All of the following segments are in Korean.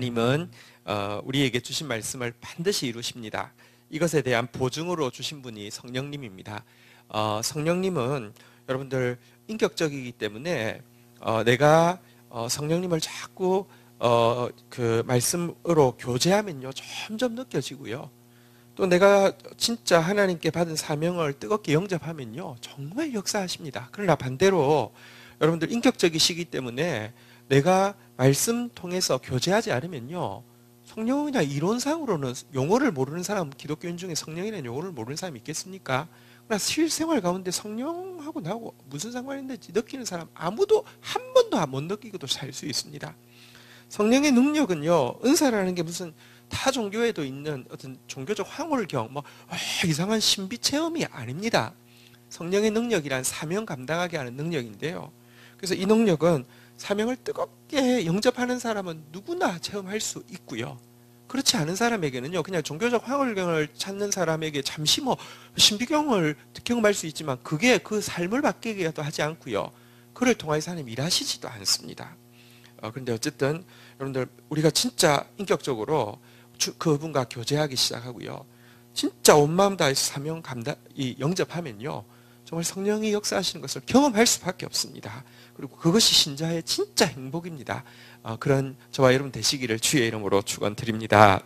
하나님은 우리에게 주신 말씀을 반드시 이루십니다. 이것에 대한 보증으로 주신 분이 성령님입니다. 성령님은 여러분들 인격적이기 때문에 내가 성령님을 자꾸 그 말씀으로 교제하면요 점점 느껴지고요. 또 내가 진짜 하나님께 받은 사명을 뜨겁게 영접하면요 정말 역사하십니다. 그러나 반대로 여러분들 인격적이시기 때문에 내가 말씀 통해서 교제하지 않으면요 성령이나 이론상으로는 용어를 모르는 사람, 기독교인 중에 성령이라는 용어를 모르는 사람이 있겠습니까? 그러나 실생활 가운데 성령하고 나하고 무슨 상관이 있는지 느끼는 사람 아무도 한 번도 못 느끼고도 살 수 있습니다. 성령의 능력은요 은사라는 게 무슨 타 종교에도 있는 어떤 종교적 황홀경 이상한 신비 체험이 아닙니다. 성령의 능력이란 사명 감당하게 하는 능력인데요. 그래서 이 능력은 사명을 뜨겁게 영접하는 사람은 누구나 체험할 수 있고요. 그렇지 않은 사람에게는요 그냥 종교적 황홀경을 찾는 사람에게 잠시 신비경을 경험할 수 있지만 그게 그 삶을 바뀌게도 하지 않고요. 그를 통해서 하나님 일하시지도 않습니다. 그런데 어쨌든 여러분들 우리가 진짜 인격적으로 그분과 교제하기 시작하고요. 진짜 온 마음 다해서 사명 감당 영접하면요. 정말 성령이 역사하시는 것을 경험할 수밖에 없습니다. 그리고 그것이 신자의 진짜 행복입니다. 그런 저와 여러분 되시기를 주의 이름으로 축원드립니다.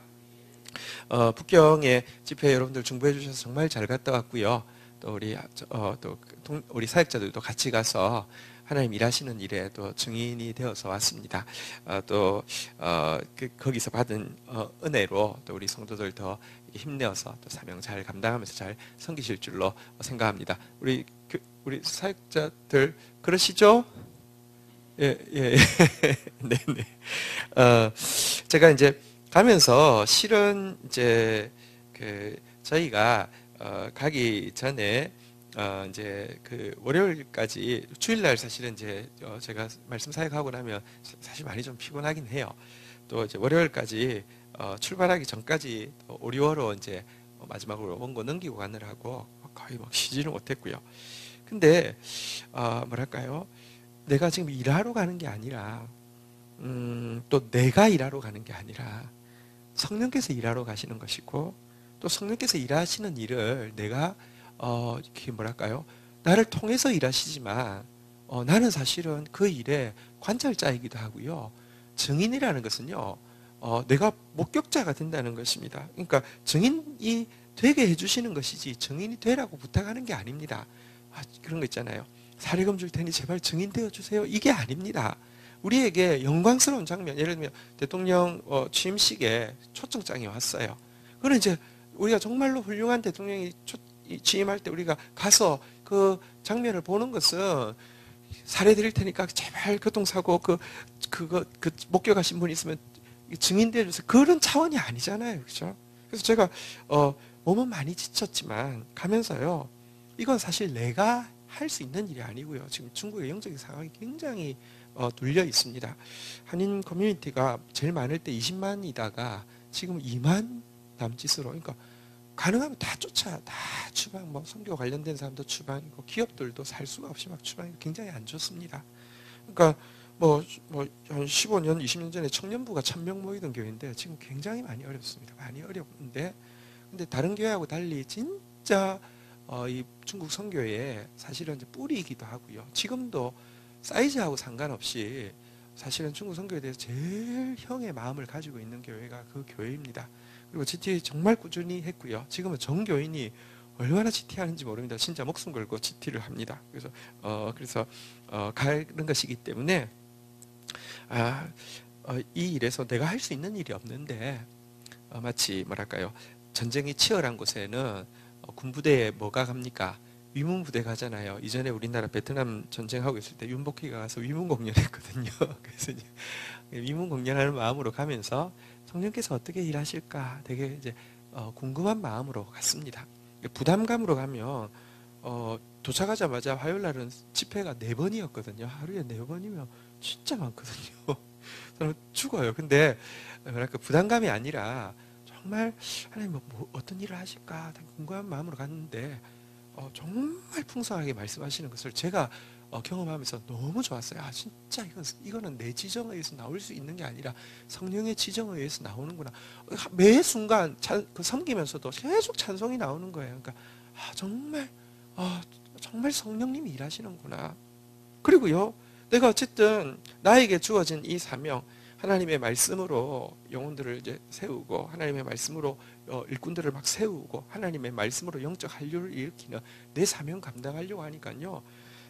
북경의 집회 여러분들 중보해 주셔서 정말 잘 갔다 왔고요. 또 우리 사역자들도 같이 가서 하나님 일하시는 일에 또 증인이 되어서 왔습니다. 거기서 받은 은혜로 또 우리 성도들 더 힘내어서 또 사명 잘 감당하면서 잘 섬기실 줄로 생각합니다. 우리 사역자들 그러시죠? 예. 네네. 제가 이제 가면서 실은 이제 저희가 가기 전에 이제 월요일까지 주일날 사실은 이제 제가 말씀 사역하고 나면 사실 많이 좀 피곤하긴 해요. 또 이제 월요일까지 출발하기 전까지 오리워로 이제 마지막으로 원고 넘기고 가느라고 거의 쉬지는 못했고요. 근데 뭐랄까요? 내가 지금 일하러 가는 게 아니라 또 내가 일하러 가는 게 아니라 성령께서 일하러 가시는 것이고 또 성령께서 일하시는 일을 내가 이렇게 뭐랄까요? 나를 통해서 일하시지만 나는 사실은 그 일의 관찰자이기도 하고요. 증인이라는 것은요. 내가 목격자가 된다는 것입니다. 그러니까 증인이 되게 해주시는 것이지 증인이 되라고 부탁하는 게 아닙니다. 그런 거 있잖아요. 사례금 줄 테니 제발 증인 되어주세요. 이게 아닙니다. 우리에게 영광스러운 장면, 예를 들면 대통령 취임식에 초청장이 왔어요. 그럼 이제 우리가 정말로 훌륭한 대통령이 취임할 때 우리가 가서 그 장면을 보는 것은 사례 드릴 테니까 제발 교통사고 그 목격하신 분 있으면 증인되어 주세요. 그런 차원이 아니잖아요. 그렇죠? 그래서 제가 몸은 많이 지쳤지만 가면서요. 이건 사실 내가 할 수 있는 일이 아니고요. 지금 중국의 영적인 상황이 굉장히 눌려 있습니다. 한인 커뮤니티가 제일 많을 때 20만이다가 지금 2만 남짓으로 그러니까 가능하면 다 쫓아 다 추방 선교 관련된 사람도 추방이고 기업들도 살 수가 없이 막 추방이고 굉장히 안 좋습니다. 그러니까 한 15년 20년 전에 청년부가 1000명 모이던 교회인데 지금 굉장히 많이 어렵습니다. 많이 어렵는데 근데 다른 교회하고 달리 진짜 이 중국 선교의 사실은 이제 뿌리이기도 하고요. 지금도 사이즈하고 상관없이 사실은 중국 선교에 대해서 제일 형의 마음을 가지고 있는 교회가 그 교회입니다. 그리고 GT 정말 꾸준히 했고요. 지금은 전교인이 얼마나 GT 하는지 모릅니다. 진짜 목숨 걸고 GT를 합니다. 그래서 가는 것이기 때문에 이 일에서 내가 할 수 있는 일이 없는데 마치 뭐랄까요? 전쟁이 치열한 곳에는 군부대에 뭐가 갑니까? 위문부대 가잖아요. 이전에 우리나라 베트남 전쟁하고 있을 때 윤복희가 가서 위문공연했거든요. 그래서 이제 위문공연하는 마음으로 가면서 성령께서 어떻게 일하실까 되게 이제 궁금한 마음으로 갔습니다. 부담감으로 가면 도착하자마자 화요일 날은 집회가 4번이었거든요. 하루에 4번이면 진짜 많거든요. 저는 죽어요. 근데 뭐랄까 부담감이 아니라 정말 하나님 어떤 일을 하실까 궁금한 마음으로 갔는데 정말 풍성하게 말씀하시는 것을 제가 경험하면서 너무 좋았어요. 아, 진짜 이거는 내 지정에 의해서 나올 수 있는 게 아니라 성령의 지정에 의해서 나오는구나. 매 순간 섬기면서도 계속 찬송이 나오는 거예요. 그러니까 정말 정말 성령님이 일하시는구나. 그리고요, 내가 어쨌든 나에게 주어진 이 사명, 하나님의 말씀으로 영혼들을 이제 세우고, 하나님의 말씀으로 일꾼들을 막 세우고, 하나님의 말씀으로 영적 한류를 일으키는 내 사명 감당하려고 하니까요,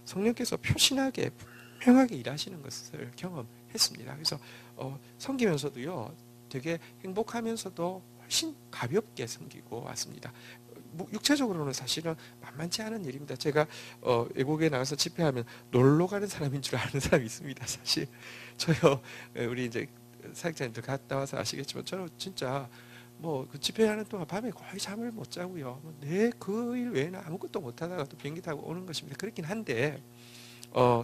성령께서 표신하게 분명하게 일하시는 것을 경험했습니다. 그래서 섬기면서도요, 되게 행복하면서도 훨씬 가볍게 섬기고 왔습니다. 육체적으로는 사실은 만만치 않은 일입니다. 제가 외국에 나가서 집회하면 놀러 가는 사람인 줄 아는 사람이 있습니다. 사실 저요, 우리 이제 사역자님들 갔다 와서 아시겠지만 저는 진짜 그 집회하는 동안 밤에 거의 잠을 못 자고요. 내 그 일 외에는 아무것도 못 하다가 또 비행기 타고 오는 것입니다. 그렇긴 한데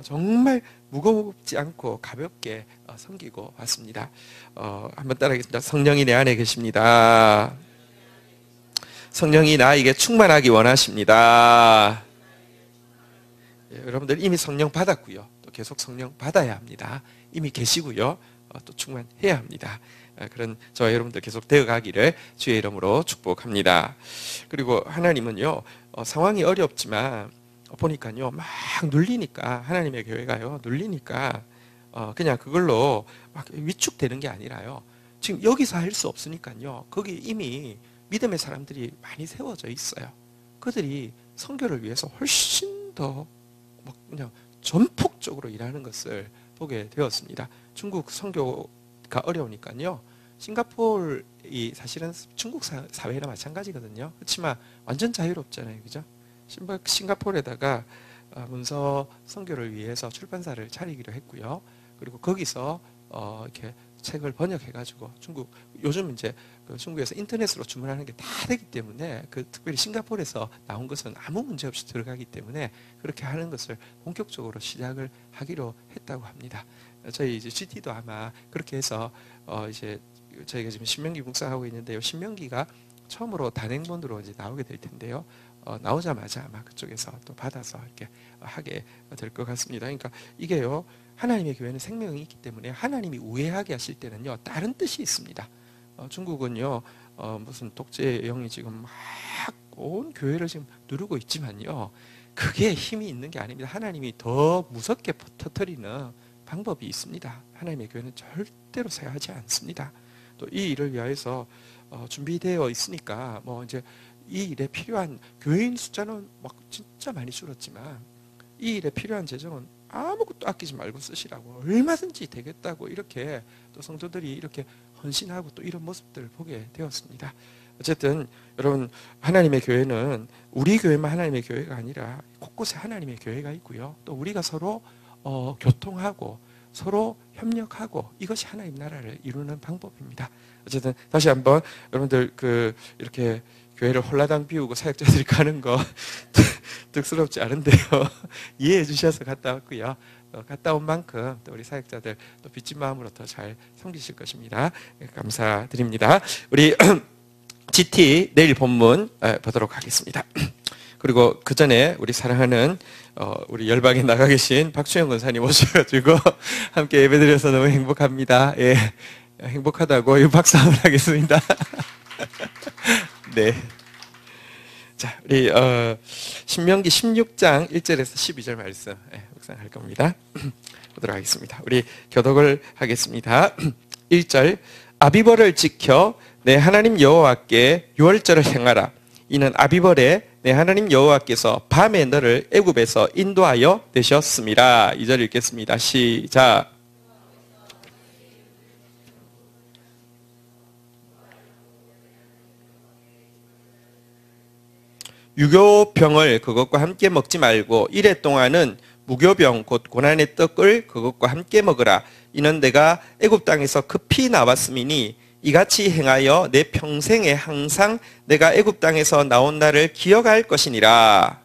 정말 무겁지 않고 가볍게 섬기고 왔습니다. 한번 따라하겠습니다. 성령이 내 안에 계십니다. 성령이 나에게 충만하기 원하십니다. 예, 여러분들 이미 성령 받았고요. 또 계속 성령 받아야 합니다. 이미 계시고요. 또 충만해야 합니다. 그런 저와 여러분들 계속 되어가기를 주의 이름으로 축복합니다. 그리고 하나님은요, 상황이 어렵지만 보니까요, 막 눌리니까, 하나님의 교회가요, 눌리니까 그냥 그걸로 막 위축되는 게 아니라요, 지금 여기서 할 수 없으니까요, 거기 이미 믿음의 사람들이 많이 세워져 있어요. 그들이 선교를 위해서 훨씬 더 그냥 전폭적으로 일하는 것을 보게 되었습니다. 중국 선교가 어려우니까요, 싱가포르이 사실은 중국 사회나 마찬가지거든요. 그렇지만 완전 자유롭잖아요, 그죠? 싱가포르에다가 문서 선교를 위해서 출판사를 차리기로 했고요. 그리고 거기서 이렇게 책을 번역해가지고 요즘 이제 중국에서 인터넷으로 주문하는 게 다 되기 때문에, 특별히 싱가포르에서 나온 것은 아무 문제 없이 들어가기 때문에 그렇게 하는 것을 본격적으로 시작을 하기로 했다고 합니다. 저희 이제 GT도 아마 그렇게 해서 이제 저희가 지금 신명기 묵상하고 있는데요, 신명기가 처음으로 단행본으로 이제 나오게 될 텐데요. 나오자마자 아마 그쪽에서 또 받아서 이렇게 하게 될 것 같습니다. 그러니까 이게요, 하나님의 교회는 생명이 있기 때문에 하나님이 우회하게 하실 때는요, 다른 뜻이 있습니다. 중국은요, 무슨 독재의 영이 지금 막 온 교회를 지금 누르고 있지만요, 그게 힘이 있는 게 아닙니다. 하나님이 더 무섭게 터뜨리는 방법이 있습니다. 하나님의 교회는 절대로 쇠하지 않습니다. 또 이 일을 위하여서 준비되어 있으니까 이제 이 일에 필요한 교회인 숫자는 막 진짜 많이 줄었지만, 이 일에 필요한 재정은 아무것도 아끼지 말고 쓰시라고, 얼마든지 되겠다고, 이렇게 또 성도들이 이렇게 헌신하고 또 이런 모습들을 보게 되었습니다. 어쨌든 여러분, 하나님의 교회는 우리 교회만 하나님의 교회가 아니라 곳곳에 하나님의 교회가 있고요. 또 우리가 서로 교통하고 서로 협력하고, 이것이 하나님 나라를 이루는 방법입니다. 어쨌든 다시 한번 여러분들 이렇게 교회를 홀라당 비우고 사역자들이 가는 거 득스럽지 않은데요, 이해해 주셔서 갔다 왔고요. 갔다 온 만큼 또 우리 사역자들 또 빚진 마음으로 더 잘 섬기실 것입니다. 감사드립니다. 우리 GT 내일 본문 보도록 하겠습니다. 그리고 그 전에 우리 사랑하는 우리 열방에 나가 계신 박수영 권사님 오셔가지고 함께 예배드려서 너무 행복합니다. 예, 행복하다고 박수 한번 하겠습니다. 네. 자, 우리 신명기 16장 1절에서 12절 말씀 묵상할 겁니다. 보도록 하겠습니다. 우리 교독을 하겠습니다. 1절, 아비벌을 지켜 내 하나님 여호와께 유월절을 행하라. 이는 아비벌에 내 하나님 여호와께서 밤에 너를 애굽에서 인도하여 내셨음이라. 2절 읽겠습니다. 시작. 유교병을 그것과 함께 먹지 말고 이래 동안은 무교병 곧 고난의 떡을 그것과 함께 먹으라. 이는 내가 애굽 땅에서 급히 나왔음이니 이같이 행하여 내 평생에 항상 내가 애굽 땅에서 나온 날을 기억할 것이니라.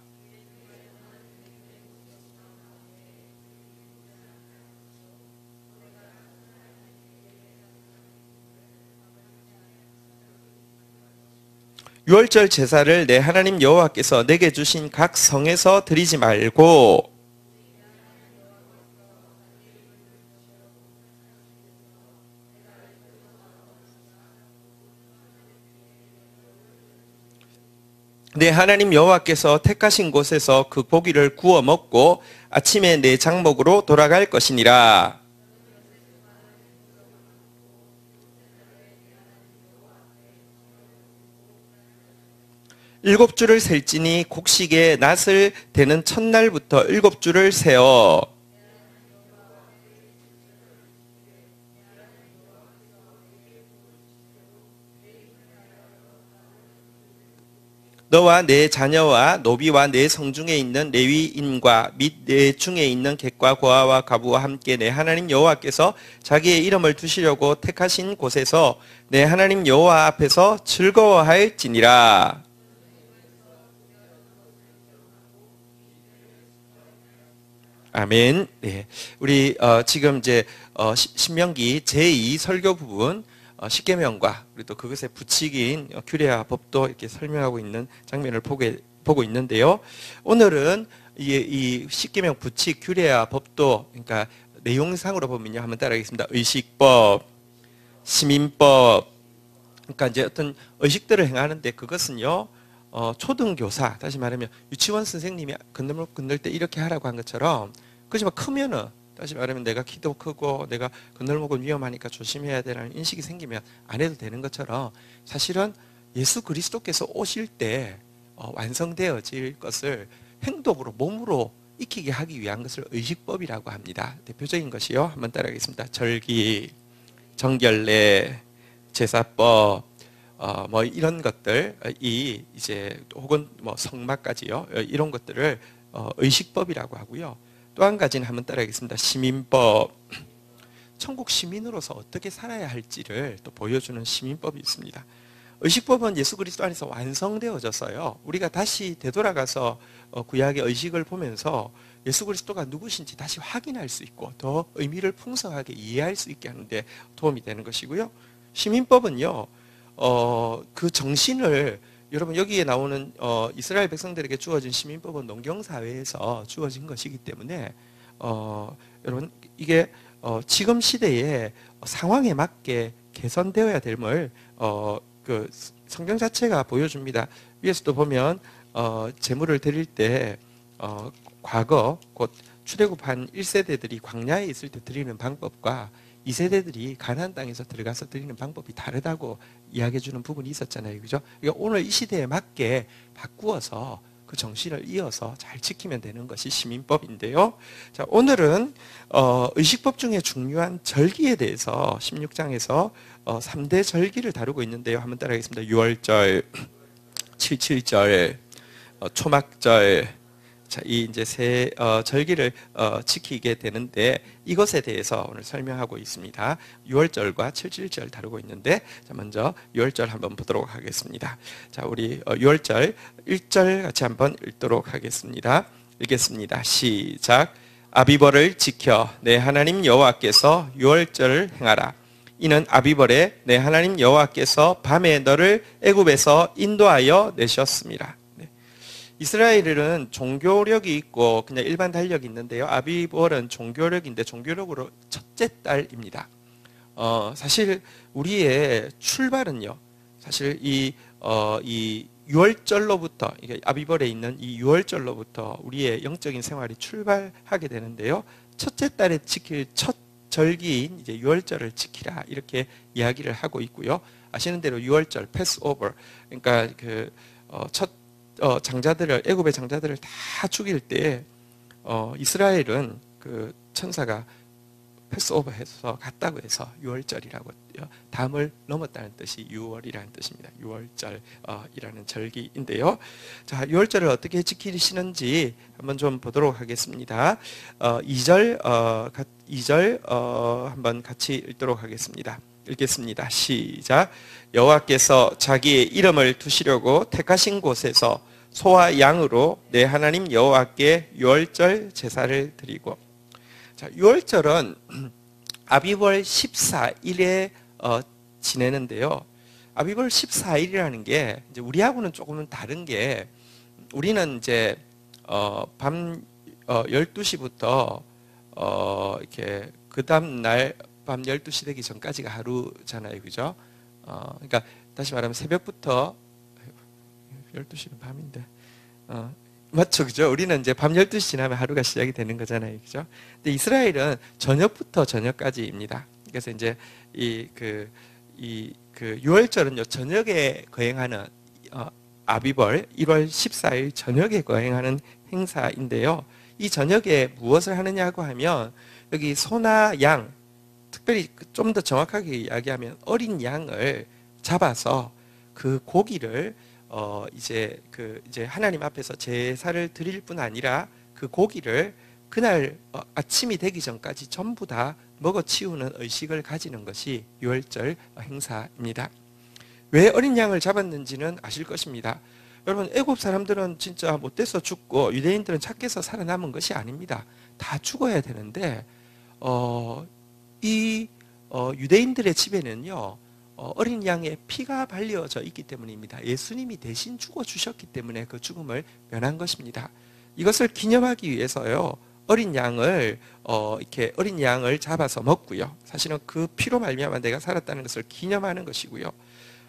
유월절 제사를 내 하나님 여호와께서 내게 주신 각 성에서 드리지 말고 내 하나님 여호와께서 택하신 곳에서 그 고기를 구워 먹고 아침에 내 장목으로 돌아갈 것이니라. 일곱 주를 셀지니 곡식의 낫을 되는 첫날부터 일곱 주를 세어 너와 내 자녀와 노비와 내 성중에 있는 레위인과 및 내 중에 있는 객과 고아와 가부와 함께 내 하나님 여호와께서 자기의 이름을 두시려고 택하신 곳에서 내 하나님 여호와 앞에서 즐거워할지니라. 아멘. 네, 우리 지금 이제 신명기 제2 설교 부분 십계명과 그리고 또 그것의 부칙인 규례와 법도 이렇게 설명하고 있는 장면을 보고 있는데요. 오늘은 이 십계명 부칙 규례와 법도 그러니까 내용상으로 보면요, 한번 따라하겠습니다. 의식법, 시민법. 그러니까 이제 어떤 의식들을 행하는데 그것은요. 초등교사, 다시 말하면 유치원 선생님이 건널목 건널 때 이렇게 하라고 한 것처럼, 그지만 크면은 다시 말하면 내가 키도 크고 내가 건널목은 위험하니까 조심해야 되는 인식이 생기면 안 해도 되는 것처럼, 사실은 예수 그리스도께서 오실 때 완성되어질 것을 행동으로 몸으로 익히게 하기 위한 것을 의식법이라고 합니다. 대표적인 것이요, 한번 따라하겠습니다. 절기, 정결례, 제사법, 뭐 이런 것들이 이제 혹은 뭐 성막까지요, 이런 것들을 의식법이라고 하고요. 또 한 가지는 한번 따라하겠습니다. 시민법. 천국 시민으로서 어떻게 살아야 할지를 또 보여주는 시민법이 있습니다. 의식법은 예수 그리스도 안에서 완성되어져서요, 우리가 다시 되돌아가서 구약의 의식을 보면서 예수 그리스도가 누구신지 다시 확인할 수 있고 더 의미를 풍성하게 이해할 수 있게 하는데 도움이 되는 것이고요. 시민법은요, 그 정신을, 여러분 여기에 나오는 이스라엘 백성들에게 주어진 시민법은 농경사회에서 주어진 것이기 때문에 여러분 이게 지금 시대의 상황에 맞게 개선되어야 됨을 그 성경 자체가 보여줍니다. 위에서도 보면 제물을 드릴 때 과거 곧 출애굽한 1세대들이 광야에 있을 때 드리는 방법과 2세대들이 가나안 땅에서 들어가서 드리는 방법이 다르다고 이야기해 주는 부분이 있었잖아요. 그죠? 그러니까 오늘 이 시대에 맞게 바꾸어서 그 정신을 이어서 잘 지키면 되는 것이 시민법인데요. 자, 오늘은 의식법 중에 중요한 절기에 대해서 16장에서 3대 절기를 다루고 있는데요. 한번 따라하겠습니다. 유월절, 칠칠절, 초막절. 자, 이 이제 세 절기를 지키게 되는데 이것에 대해서 오늘 설명하고 있습니다. 6월절과 7.7절 다루고 있는데, 자, 먼저 6월절 한번 보도록 하겠습니다. 자, 우리 6월절 1절 같이 한번 읽도록 하겠습니다. 읽겠습니다. 시작. 아비벌을 지켜 내 하나님 여호와께서 6월절을 행하라. 이는 아비벌에 내 하나님 여호와께서 밤에 너를 애굽에서 인도하여 내셨습니다. 이스라엘은 종교력이 있고 그냥 일반 달력이 있는데요. 아비벌은 종교력인데 종교력으로 첫째 달입니다. 사실 우리의 출발은요, 사실 이 6월절로부터, 이게 아비벌에 있는 이 6월절로부터 우리의 영적인 생활이 출발하게 되는데요. 첫째 달에 지킬 첫 절기인 이제 6월절을 지키라, 이렇게 이야기를 하고 있고요. 아시는 대로 6월절 패스오버, 그러니까 첫 장자들을, 애굽의 장자들을 다 죽일 때 이스라엘은 그 천사가 패스오버해서 갔다고 해서 6월절이라고, 담을 넘었다는 뜻이 6월이라는 뜻입니다. 6월절이라는 절기인데요. 자, 6월절을 어떻게 지키시는지 한번 좀 보도록 하겠습니다. 2절 한번 같이 읽도록 하겠습니다. 읽겠습니다. 시작. 여호와께서 자기의 이름을 두시려고 택하신 곳에서 소와 양으로 내 하나님 여호와께 유월절 제사를 드리고. 자, 유월절은 아비벌 14일에 지내는데요. 아비벌 14일이라는 게 이제 우리하고는 조금은 다른 게, 우리는 이제 밤 12시부터 이렇게 그 다음 날 밤 12시 되기 전까지가 하루잖아요. 그죠? 그러니까 다시 말하면 새벽부터 12시는 밤인데. 맞죠, 그죠? 우리는 이제 밤 12시 지나면 하루가 시작이 되는 거잖아요, 그죠? 근데 이스라엘은 저녁부터 저녁까지입니다. 그래서 이제 유월절은요, 저녁에 거행하는, 아비벌 1월 14일 저녁에 거행하는 행사인데요. 이 저녁에 무엇을 하느냐고 하면, 여기 소나 양, 특별히 좀 더 정확하게 이야기하면 어린 양을 잡아서 그 고기를 이제 하나님 앞에서 제사를 드릴 뿐 아니라 그 고기를 그날 아침이 되기 전까지 전부 다 먹어 치우는 의식을 가지는 것이 유월절 행사입니다. 왜 어린 양을 잡았는지는 아실 것입니다. 여러분, 애굽 사람들은 진짜 못돼서 죽고 유대인들은 착해서 살아남은 것이 아닙니다. 다 죽어야 되는데 유대인들의 집에는요, 어린 양의 피가 발려져 있기 때문입니다. 예수님이 대신 죽어주셨기 때문에 그 죽음을 면한 것입니다. 이것을 기념하기 위해서요, 어린 양을 잡아서 먹고요. 사실은 그 피로 말미암아 내가 살았다는 것을 기념하는 것이고요.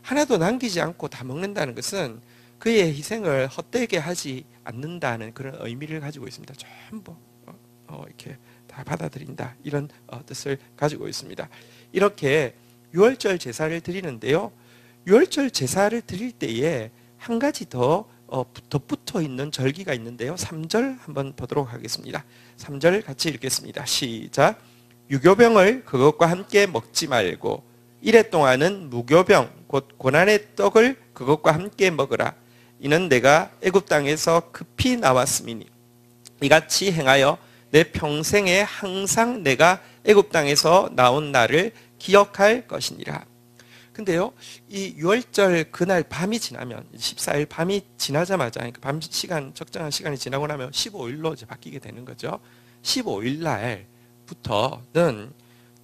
하나도 남기지 않고 다 먹는다는 것은 그의 희생을 헛되게 하지 않는다는 그런 의미를 가지고 있습니다. 전부 이렇게 다 받아들인다, 이런 뜻을 가지고 있습니다. 이렇게 유월절 제사를 드리는데요, 유월절 제사를 드릴 때에 한 가지 더 덧붙어 있는 절기가 있는데요, 3절 한번 보도록 하겠습니다. 3절 같이 읽겠습니다. 시작. 유교병을 그것과 함께 먹지 말고 이래 동안은 무교병 곧 고난의 떡을 그것과 함께 먹으라. 이는 내가 애굽 땅에서 급히 나왔음이니 이같이 행하여 내 평생에 항상 내가 애굽 땅에서 나온 날을 기억할 것이니라. 근데요, 이 유월절 그날 밤이 지나면 14일 밤이 지나자마자, 그러니까 밤 시간, 적정한 시간이 지나고 나면 15일로 이제 바뀌게 되는 거죠. 15일 날부터는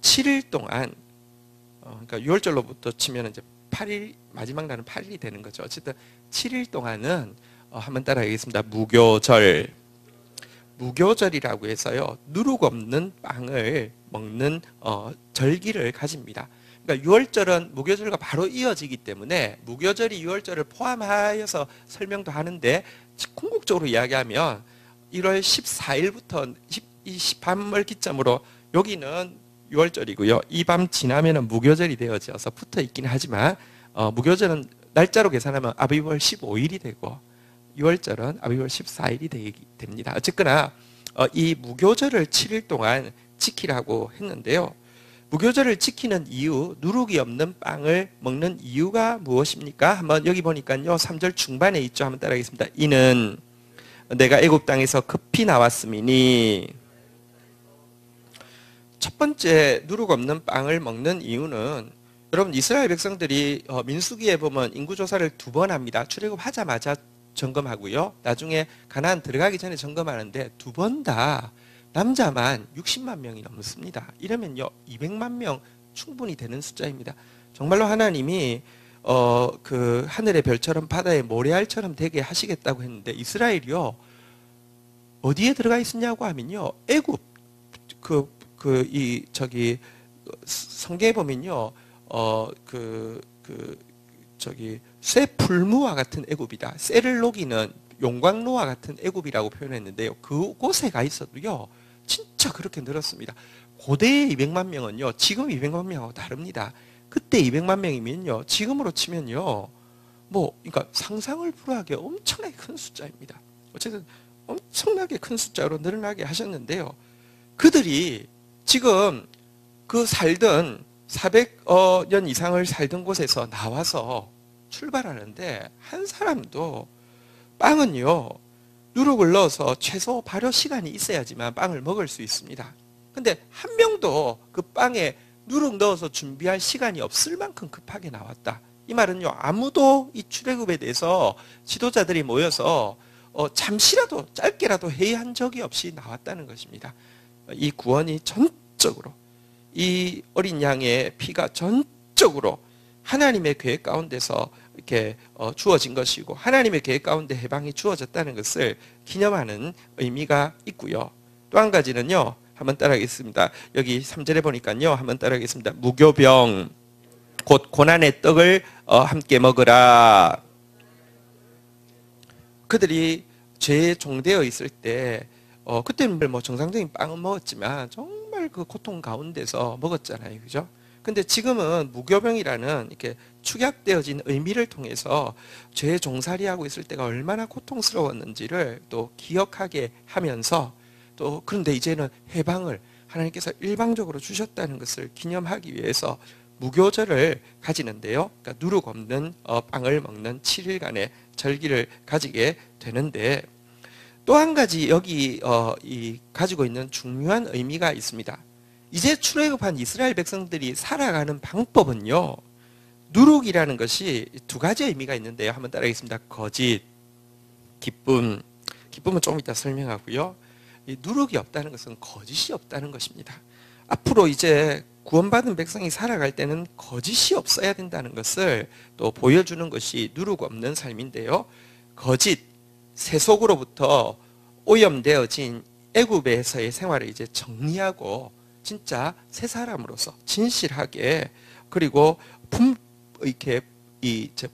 7일 동안, 그러니까 유월절로부터 치면 이제 8일, 마지막 날은 8일이 되는 거죠. 어쨌든 7일 동안은 한번 따라하겠습니다. 무교절이라고 해서요, 누룩 없는 빵을 먹는 절기를 가집니다. 그러니까 유월절은 무교절과 바로 이어지기 때문에 무교절이 유월절을 포함하여서 설명도 하는데, 궁극적으로 이야기하면 1월 14일부터 이 밤을 기점으로 여기는 유월절이고요, 이 밤 지나면은 무교절이 되어져서 붙어 있긴 하지만 무교절은 날짜로 계산하면 아비월 15일이 되고 유월절은 아비월 14일이 됩니다. 어쨌거나 이 무교절을 7일 동안 지키라고 했는데요, 무교절을 지키는 이유, 누룩이 없는 빵을 먹는 이유가 무엇입니까? 한번 여기 보니까요, 3절 중반에 있죠. 한번 따라하겠습니다. 이는 내가 애굽 땅에서 급히 나왔음이니. 첫 번째 누룩 없는 빵을 먹는 이유는, 여러분, 이스라엘 백성들이 민수기에 보면 인구조사를 2번 합니다. 출애굽하자마자 점검하고요, 나중에 가나안 들어가기 전에 점검하는데 2번 다 남자만 60만 명이 넘습니다. 이러면요 200만 명 충분히 되는 숫자입니다. 정말로 하나님이 그 하늘의 별처럼 바다의 모래알처럼 되게 하시겠다고 했는데, 이스라엘이요 어디에 들어가 있었냐고 하면요, 애굽 성경에 보면요 쇠 풀무와 같은 애굽이다. 쇠를 녹이는 용광로와 같은 애굽이라고 표현했는데요, 그곳에 가 있어도요 진짜 그렇게 늘었습니다. 고대의 200만 명은요 지금 200만 명하고 다릅니다. 그때 200만 명이면요 지금으로 치면요 그러니까 상상을 불허하게 엄청나게 큰 숫자입니다. 어쨌든 엄청나게 큰 숫자로 늘어나게 하셨는데요, 그들이 지금 그 살던 400년 이상을 살던 곳에서 나와서 출발하는데, 한 사람도 빵은요 누룩을 넣어서 최소 발효 시간이 있어야지만 빵을 먹을 수 있습니다. 근데 한 명도 그 빵에 누룩 넣어서 준비할 시간이 없을 만큼 급하게 나왔다. 이 말은요, 아무도 이 출애굽에 대해서 지도자들이 모여서 잠시라도 짧게라도 회의한 적이 없이 나왔다는 것입니다. 이 구원이 전적으로, 이 어린 양의 피가 전적으로 하나님의 계획 가운데서 이렇게 주어진 것이고, 하나님의 계획 가운데 해방이 주어졌다는 것을 기념하는 의미가 있고요. 또 한 가지는요, 한번 따라하겠습니다. 여기 3절에 보니까요, 한번 따라하겠습니다. 무교병 곧 고난의 떡을 함께 먹으라. 그들이 죄에 종되어 있을 때 그때는 뭐 정상적인 빵은 먹었지만 정말 그 고통 가운데서 먹었잖아요. 그죠? 근데 지금은 무교병이라는 이렇게 축약되어진 의미를 통해서 죄의 종살이하고 있을 때가 얼마나 고통스러웠는지를 또 기억하게 하면서 또 그런데 이제는 해방을 하나님께서 일방적으로 주셨다는 것을 기념하기 위해서 무교절을 가지는데요. 그러니까 누룩 없는 빵을 먹는 7일간의 절기를 가지게 되는데 또 한 가지 여기 가지고 있는 중요한 의미가 있습니다. 이제 출애굽한 이스라엘 백성들이 살아가는 방법은요. 누룩이라는 것이 두 가지 의미가 있는데요. 한번 따라하겠습니다. 거짓, 기쁨. 기쁨은 조금 이따 설명하고요. 이 누룩이 없다는 것은 거짓이 없다는 것입니다. 앞으로 이제 구원받은 백성이 살아갈 때는 거짓이 없어야 된다는 것을 또 보여주는 것이 누룩 없는 삶인데요. 거짓, 세속으로부터 오염되어진 애굽에서의 생활을 이제 정리하고 진짜 새 사람으로서 진실하게 그리고 이렇게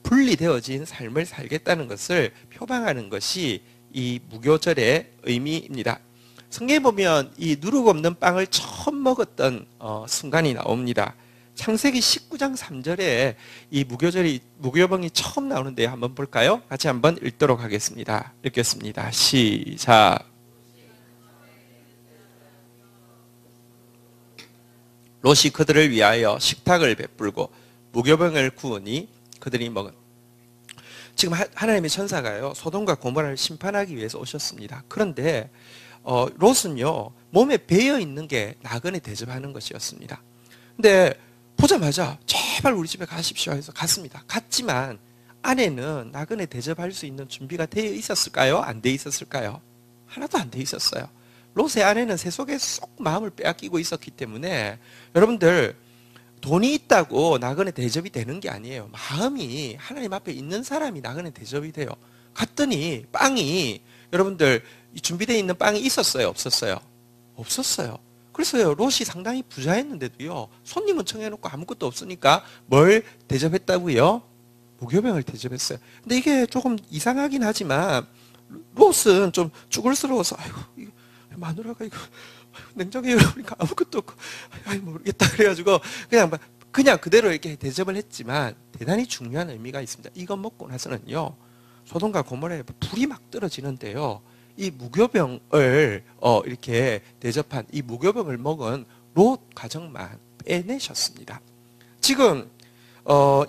분리되어진 삶을 살겠다는 것을 표방하는 것이 이 무교절의 의미입니다. 성경에 보면 이 누룩 없는 빵을 처음 먹었던 순간이 나옵니다. 창세기 19장 3절에 이 무교병이 처음 나오는데 한번 볼까요? 같이 한번 읽도록 하겠습니다. 읽겠습니다. 시작. 롯이 그들을 위하여 식탁을 베풀고 무교병을 구우니 그들이 먹은. 지금 하나님의 천사가요 소돔과 고모라를 심판하기 위해서 오셨습니다. 그런데 롯은요 몸에 배어 있는 게 나그네 대접하는 것이었습니다. 근데 보자마자 제발 우리 집에 가십시오 해서 갔습니다. 갔지만 안에는 나그네 대접할 수 있는 준비가 되어 있었을까요? 안 되어 있었을까요? 하나도 안 되어 있었어요. 롯의 아내는 세속에 쏙 마음을 빼앗기고 있었기 때문에 여러분들 돈이 있다고 나그네 대접이 되는 게 아니에요. 마음이 하나님 앞에 있는 사람이 나그네 대접이 돼요. 갔더니 빵이 여러분들 준비되어 있는 빵이 있었어요? 없었어요? 없었어요. 그래서요 롯이 상당히 부자였는데도요 손님은 청해놓고 아무것도 없으니까 뭘 대접했다고요? 무교병을 대접했어요. 근데 이게 조금 이상하긴 하지만 롯은 좀 쭈글스러워서 아이고 이거 마누라가 이거 냉장고에 열어보니까 아무것도 없고 모르겠다 그래가지고 그냥 그대로 이렇게 대접을 했지만 대단히 중요한 의미가 있습니다. 이거 먹고 나서는요 소돔과 고모라에 불이 막 떨어지는데요. 이 무교병을 이렇게 대접한 이 무교병을 먹은 롯 가정만 빼내셨습니다. 지금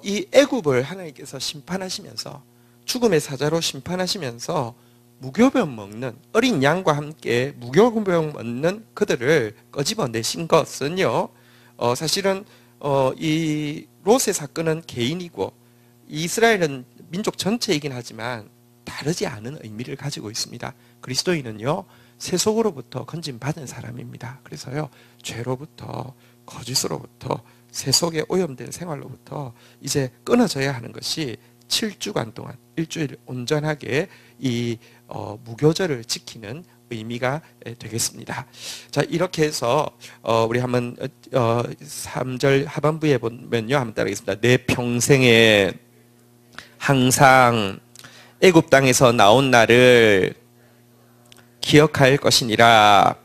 이 애굽을 하나님께서 심판하시면서 죽음의 사자로 심판하시면서 무교병 먹는 어린 양과 함께 무교병 먹는 그들을 끄집어내신 것은요 사실은 이 롯의 사건은 개인이고 이스라엘은 민족 전체이긴 하지만 다르지 않은 의미를 가지고 있습니다. 그리스도인은요 세속으로부터 건진받은 사람입니다. 그래서요 죄로부터 거짓으로부터 세속에 오염된 생활로부터 이제 끊어져야 하는 것이 7주간 동안 일주일 온전하게 이 무교절을 지키는 의미가 되겠습니다. 자 이렇게 해서 우리 한번 3절 하반부에 보면요 한번 따라하겠습니다. 내 평생에 항상 애굽 땅에서 나온 나를 기억할 것이니라.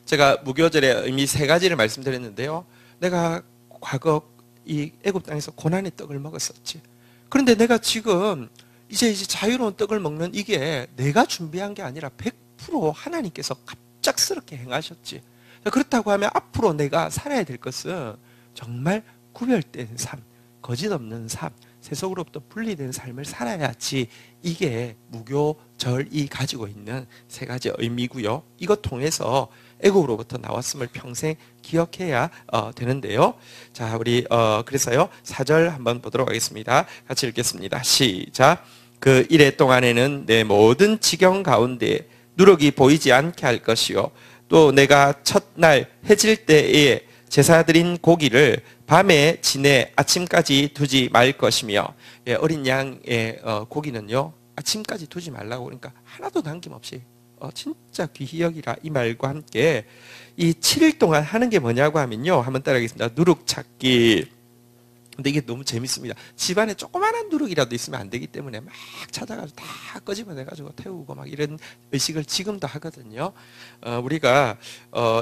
제가 무교절의 의미 3가지를 말씀드렸는데요. 내가 과거 이 애굽 땅에서 고난의 떡을 먹었었지. 그런데 내가 지금 이제 자유로운 떡을 먹는 이게 내가 준비한 게 아니라 100% 하나님께서 갑작스럽게 행하셨지. 그렇다고 하면 앞으로 내가 살아야 될 것은 정말 구별된 삶, 거짓 없는 삶, 세속으로부터 분리된 삶을 살아야지. 이게 무교절이 가지고 있는 3가지 의미고요. 이것 통해서 애굽으로부터 나왔음을 평생 기억해야 되는데요. 자, 우리 그래서요 4절 한번 보도록 하겠습니다. 같이 읽겠습니다. 시작. 그 이래 동안에는 내 모든 지경 가운데 누룩이 보이지 않게 할 것이요 또 내가 첫날 해질 때에 제사 드린 고기를 밤에 지내 아침까지 두지 말 것이며 어린 양의 고기는요 아침까지 두지 말라고 그러니까 하나도 남김없이 진짜 귀히 여기라 이 말과 함께 이 7일 동안 하는 게 뭐냐고 하면요 한번 따라하겠습니다. 누룩 찾기, 근데 이게 너무 재밌습니다. 집안에 조그마한 누룩이라도 있으면 안 되기 때문에 막 찾아가지고 다 끄집어내가지고 태우고 막 이런 의식을 지금도 하거든요. 우리가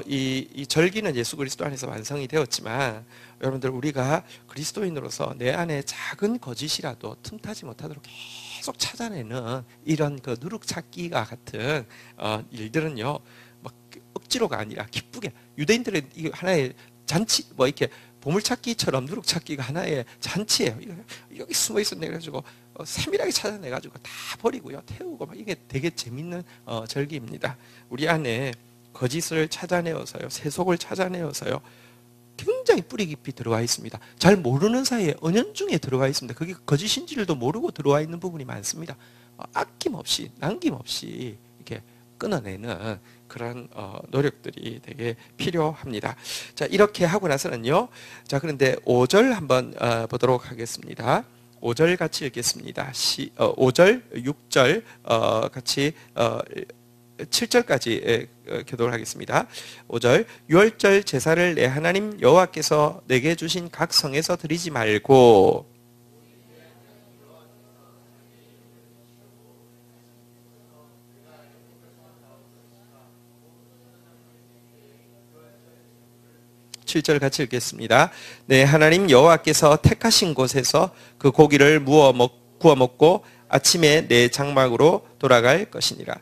이 절기는 예수 그리스도 안에서 완성이 되었지만 여러분들 우리가 그리스도인으로서 내 안에 작은 거짓이라도 틈타지 못하도록 계속 찾아내는 이런 그 누룩 찾기가 같은 일들은요, 막 억지로가 아니라 기쁘게 유대인들의 이 하나의 잔치 뭐 이렇게 보물찾기처럼 누룩찾기가 하나의 잔치예요. 여기 숨어 있었네 그래가지고 세밀하게 찾아내가지고 다 버리고요, 태우고 막 이게 되게 재밌는 절기입니다. 우리 안에 거짓을 찾아내어서요, 세속을 찾아내어서요, 굉장히 뿌리 깊이 들어와 있습니다. 잘 모르는 사이에 은연중에 들어와 있습니다. 그게 거짓인지도 모르고 들어와 있는 부분이 많습니다. 아낌없이 남김없이 이렇게 끊어내는 그런 노력들이 되게 필요합니다. 자, 이렇게 하고 나서는요. 자, 그런데 5절 한번 보도록 하겠습니다. 5절 같이 읽겠습니다. 5절, 6절 같이 7절까지 교독을 하겠습니다. 5절, 유월절 제사를 내 하나님 여호와께서 내게 주신 각 성에서 드리지 말고 7절 같이 읽겠습니다. 네, 하나님 여호와께서 택하신 곳에서 그 고기를 구워 먹고 아침에 내 장막으로 돌아갈 것이니라.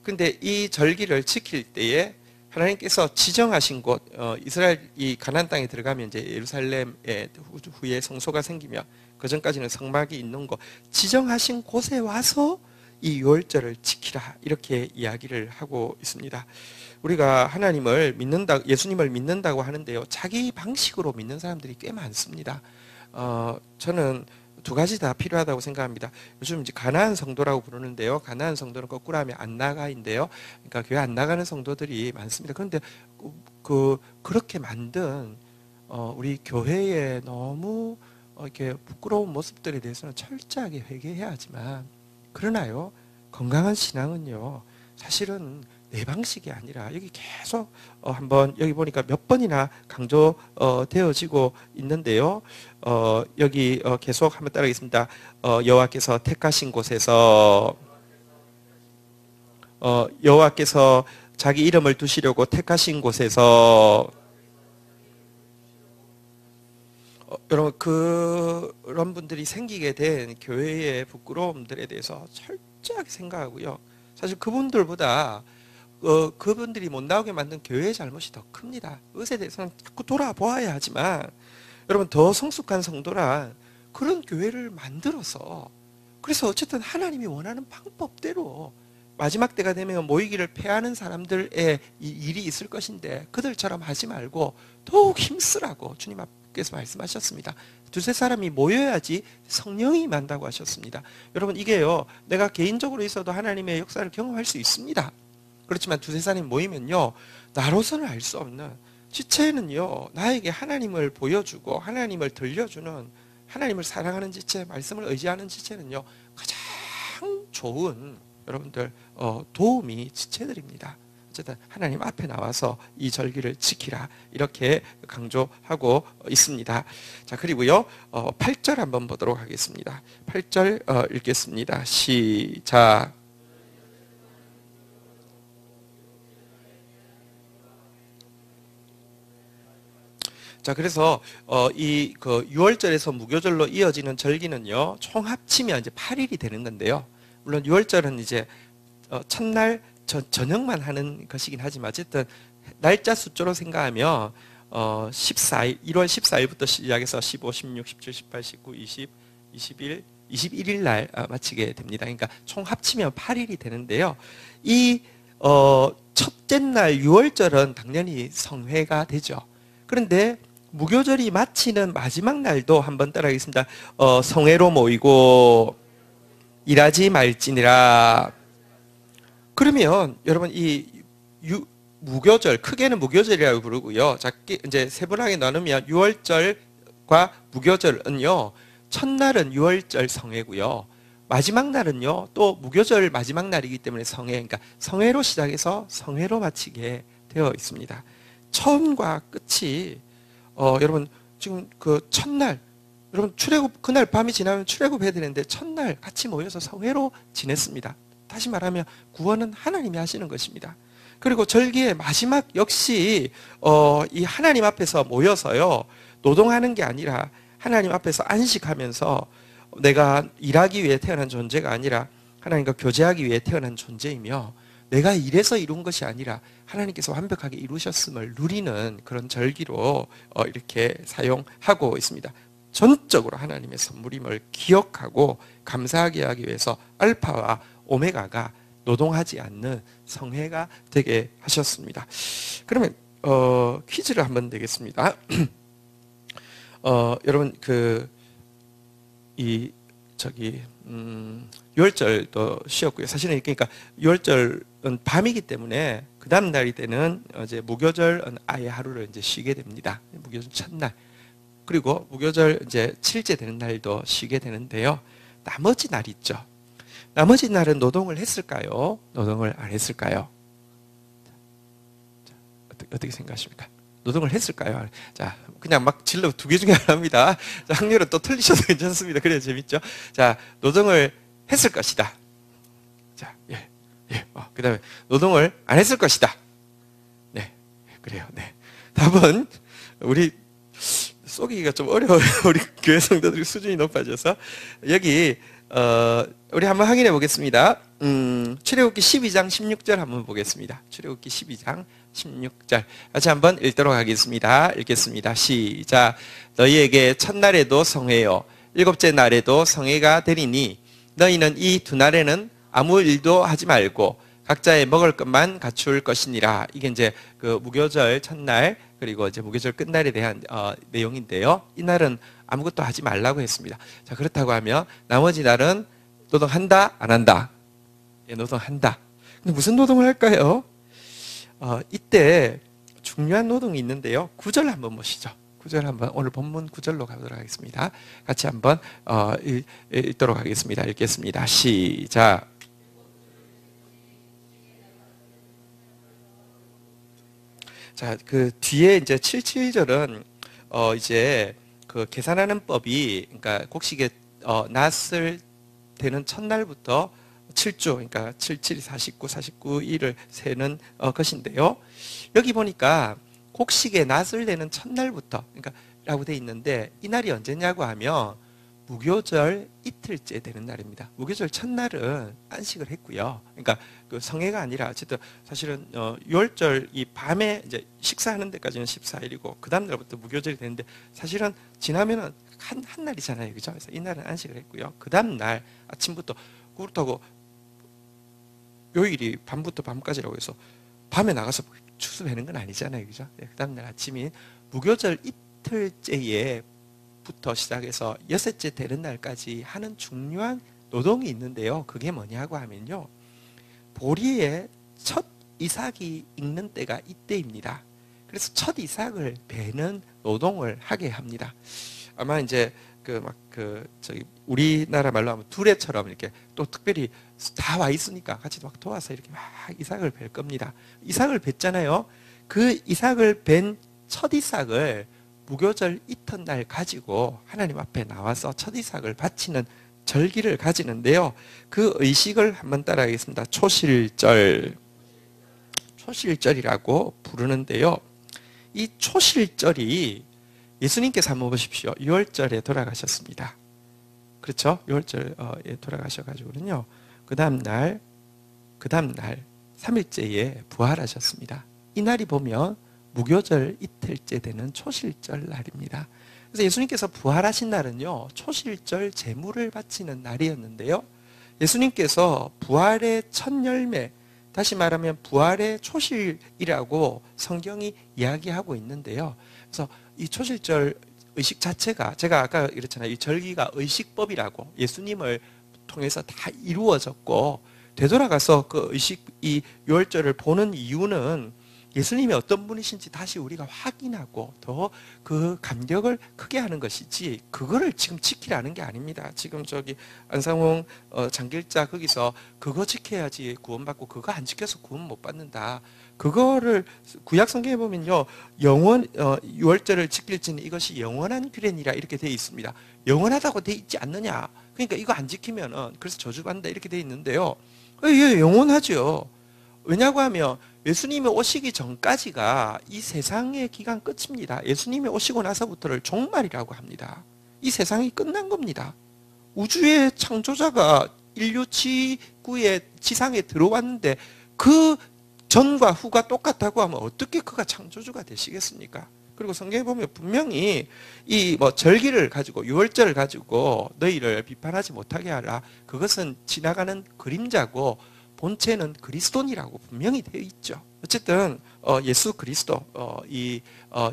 근데 이 절기를 지킬 때에 하나님께서 지정하신 곳, 이스라엘 이 가나안 땅에 들어가면 이제 예루살렘에 후에 성소가 생기며 그 전까지는 성막이 있는 곳, 지정하신 곳에 와서 이 유월절을 지키라, 이렇게 이야기를 하고 있습니다. 우리가 하나님을 믿는다, 예수님을 믿는다고 하는데요, 자기 방식으로 믿는 사람들이 꽤 많습니다. 저는 두 가지 다 필요하다고 생각합니다. 요즘 이제 가나안 성도라고 부르는데요, 가나안 성도는 거꾸로 하면 안 나가인데요, 그러니까 교회 안 나가는 성도들이 많습니다. 그런데 그렇게 만든 우리 교회에 너무 이렇게 부끄러운 모습들에 대해서는 철저하게 회개해야 하지만, 그러나요, 건강한 신앙은요, 사실은 내 방식이 아니라 여기 계속 한번 여기 보니까 몇 번이나 강조되어지고 있는데요. 여기 계속 한번 따라하겠습니다. 여호와께서 택하신 곳에서, 여호와께서 자기 이름을 두시려고 택하신 곳에서, 여러분 그런 분들이 생기게 된 교회의 부끄러움들에 대해서 철저하게 생각하고요. 사실 그분들보다 그분들이 못 나오게 만든 교회의 잘못이 더 큽니다. 그것에 대해서는 자꾸 돌아보아야 하지만, 여러분 더 성숙한 성도란 그런 교회를 만들어서, 그래서 어쨌든 하나님이 원하는 방법대로 마지막 때가 되면 모이기를 패하는 사람들의 일이 있을 것인데, 그들처럼 하지 말고 더욱 힘쓰라고 주님 앞에서 말씀하셨습니다. 두세 사람이 모여야지 성령이 임한다고 하셨습니다. 여러분 이게요, 내가 개인적으로 있어도 하나님의 역사를 경험할 수 있습니다. 그렇지만 두세 사람이 모이면요, 나로서는 알 수 없는, 지체는요 나에게 하나님을 보여주고 하나님을 들려주는, 하나님을 사랑하는 지체, 말씀을 의지하는 지체는요 가장 좋은 여러분들 도움이 지체들입니다. 어쨌든 하나님 앞에 나와서 이 절기를 지키라, 이렇게 강조하고 있습니다. 자, 그리고요 8절 한번 보도록 하겠습니다. 8절 읽겠습니다. 시작. 자, 그래서 이 그 6월절에서 무교절로 이어지는 절기는요, 총 합치면 이제 8일이 되는 건데요. 물론 6월절은 이제 첫날 저녁만 하는 것이긴 하지만, 어쨌든 날짜 숫자로 생각하면 14일, 1월 14일부터 시작해서 15, 16, 17, 18, 19, 20, 21, 21일 날 마치게 됩니다. 그러니까 총 합치면 8일이 되는데요. 이 첫째 날 6월절은 당연히 성회가 되죠. 그런데 무교절이 마치는 마지막 날도 한번 따라하겠습니다. 성회로 모이고 일하지 말지니라. 그러면 여러분 이 무교절, 크게는 무교절이라고 부르고요, 작게 이제 세분하게 나누면 유월절과 무교절은요, 첫날은 유월절 성회고요, 마지막 날은요 또 무교절 마지막 날이기 때문에 성회, 그러니까 성회로 시작해서 성회로 마치게 되어 있습니다. 처음과 끝이 여러분 지금 그 첫날 여러분 출애굽 그날 밤이 지나면 출애굽해야 되는데 첫날 같이 모여서 성회로 지냈습니다. 다시 말하면 구원은 하나님이 하시는 것입니다. 그리고 절기의 마지막 역시 이 하나님 앞에서 모여서요 노동하는 게 아니라 하나님 앞에서 안식하면서 내가 일하기 위해 태어난 존재가 아니라 하나님과 교제하기 위해 태어난 존재이며 내가 일해서 이룬 것이 아니라 하나님께서 완벽하게 이루셨음을 누리는 그런 절기로 이렇게 사용하고 있습니다. 전적으로 하나님의 선물임을 기억하고 감사하게 하기 위해서 알파와 오메가가 노동하지 않는 성회가 되게 하셨습니다. 그러면 퀴즈를 한번 내겠습니다. 여러분 유월절도 쉬었고요. 사실은 그러니까 유월절은 밤이기 때문에 그 다음 날이 되는 이제 무교절은 아예 하루를 이제 쉬게 됩니다. 무교절 첫날. 그리고 무교절 이제 7째 되는 날도 쉬게 되는데요. 나머지 날 있죠. 나머지 날은 노동을 했을까요? 노동을 안 했을까요? 자, 어떻게 생각하십니까? 노동을 했을까요? 자, 그냥 막 질러 두 개 중에 하나입니다. 자, 확률은 또 틀리셔도 괜찮습니다. 그래야 재밌죠? 자, 노동을 했을 것이다. 자, 그 다음에 노동을 안 했을 것이다. 네, 그래요. 네. 답은 우리 쏘기가 좀 어려워요. 우리 교회 성도들이 수준이 높아져서 여기 우리 한번 확인해 보겠습니다. 출애굽기 12장 16절 한번 보겠습니다. 출애굽기 12장 16절 같이 한번 읽도록 하겠습니다. 읽겠습니다. 시작. 너희에게 첫날에도 성회요 일곱째 날에도 성회가 되리니 너희는 이 두 날에는 아무 일도 하지 말고 각자의 먹을 것만 갖출 것이니라. 이게 이제 그 무교절 첫날 그리고 이제 무교절 끝날에 대한 내용인데요. 이 날은 아무것도 하지 말라고 했습니다. 자, 그렇다고 하면 나머지 날은 노동한다, 안 한다? 예, 노동한다. 근데 무슨 노동을 할까요? 이때 중요한 노동이 있는데요. 9절 한번 보시죠. 9절 한번 오늘 본문 9절로 가도록 하겠습니다. 같이 한번 읽도록 하겠습니다. 읽겠습니다. 시작. 자, 그 뒤에 이제 77절은 이제 그 계산하는 법이 그러니까 곡식에 낫을 되는 첫날부터 7주 그러니까 77, 49, 49일을 세는 것인데요. 여기 보니까 곡식에 낫을 내는 첫날부터 그러니까 라고 돼 있는데 이 날이 언제냐고 하면 무교절 이틀째 되는 날입니다. 무교절 첫날은 안식을 했고요. 그러니까 그 성회가 아니라 어쨌든 사실은 6월절 이 밤에 이제 식사하는 데까지는 14일이고 그 다음 날부터 무교절이 되는데 사실은 지나면은 한 날이잖아요, 그죠? 그래서 이 날은 안식을 했고요. 그 다음 날 아침부터 그렇다고 요일이 밤부터 밤까지라고 해서 밤에 나가서 추수하는 건 아니잖아요, 그죠? 그 다음 날 아침인 무교절 이틀째에 부터 시작해서 여섯째 되는 날까지 하는 중요한 노동이 있는데요. 그게 뭐냐고 하면요. 보리의 첫 이삭이 익는 때가 이때입니다. 그래서 첫 이삭을 베는 노동을 하게 합니다. 아마 이제 우리나라 말로 하면 두레처럼 이렇게 또 특별히 다 와 있으니까 같이 막 도와서 이렇게 막 이삭을 벨 겁니다. 이삭을 뱄잖아요. 그 이삭을 벤 첫 이삭을 무교절 이튿날 가지고 하나님 앞에 나와서 첫 이삭을 바치는 절기를 가지는데요. 그 의식을 한번 따라하겠습니다. 초실절이라고 부르는데요. 이 초실절이 예수님께서 한번 보십시오. 6월절에 돌아가셨습니다. 그렇죠? 6월절에 돌아가셔가지고는요. 그 다음날 3일째에 부활하셨습니다. 이 날이 보면 무교절 이틀째 되는 초실절 날입니다. 그래서 예수님께서 부활하신 날은요, 초실절 제물을 바치는 날이었는데요. 예수님께서 부활의 첫 열매, 다시 말하면 부활의 초실이라고 성경이 이야기하고 있는데요. 그래서 이 초실절 의식 자체가 제가 아까 그랬잖아요. 이 절기가 의식법이라고 예수님을 통해서 다 이루어졌고 되돌아가서 그 의식 이 유월절을 보는 이유는 예수님이 어떤 분이신지 다시 우리가 확인하고 더 그 감격을 크게 하는 것이지 그거를 지금 지키라는 게 아닙니다. 지금 저기 안상홍 장길자 거기서 그거 지켜야지 구원받고 그거 안 지켜서 구원 못 받는다. 그거를 구약 성경에 보면요. 유월절을 지킬지는 이것이 영원한 규례니라 이렇게 되어 있습니다. 영원하다고 돼 있지 않느냐. 그러니까 이거 안 지키면은 그래서 저주받는다 이렇게 돼 있는데요. 예, 영원하죠. 왜냐고 하면 예수님이 오시기 전까지가 이 세상의 기간 끝입니다. 예수님이 오시고 나서부터를 종말이라고 합니다. 이 세상이 끝난 겁니다. 우주의 창조자가 인류 지구의 지상에 들어왔는데 그 전과 후가 똑같다고 하면 어떻게 그가 창조주가 되시겠습니까? 그리고 성경에 보면 분명히 이 뭐 절기를 가지고 유월절을 가지고 너희를 비판하지 못하게 하라. 그것은 지나가는 그림자고 본체는 그리스도니라고 분명히 되어 있죠. 어쨌든 예수 그리스도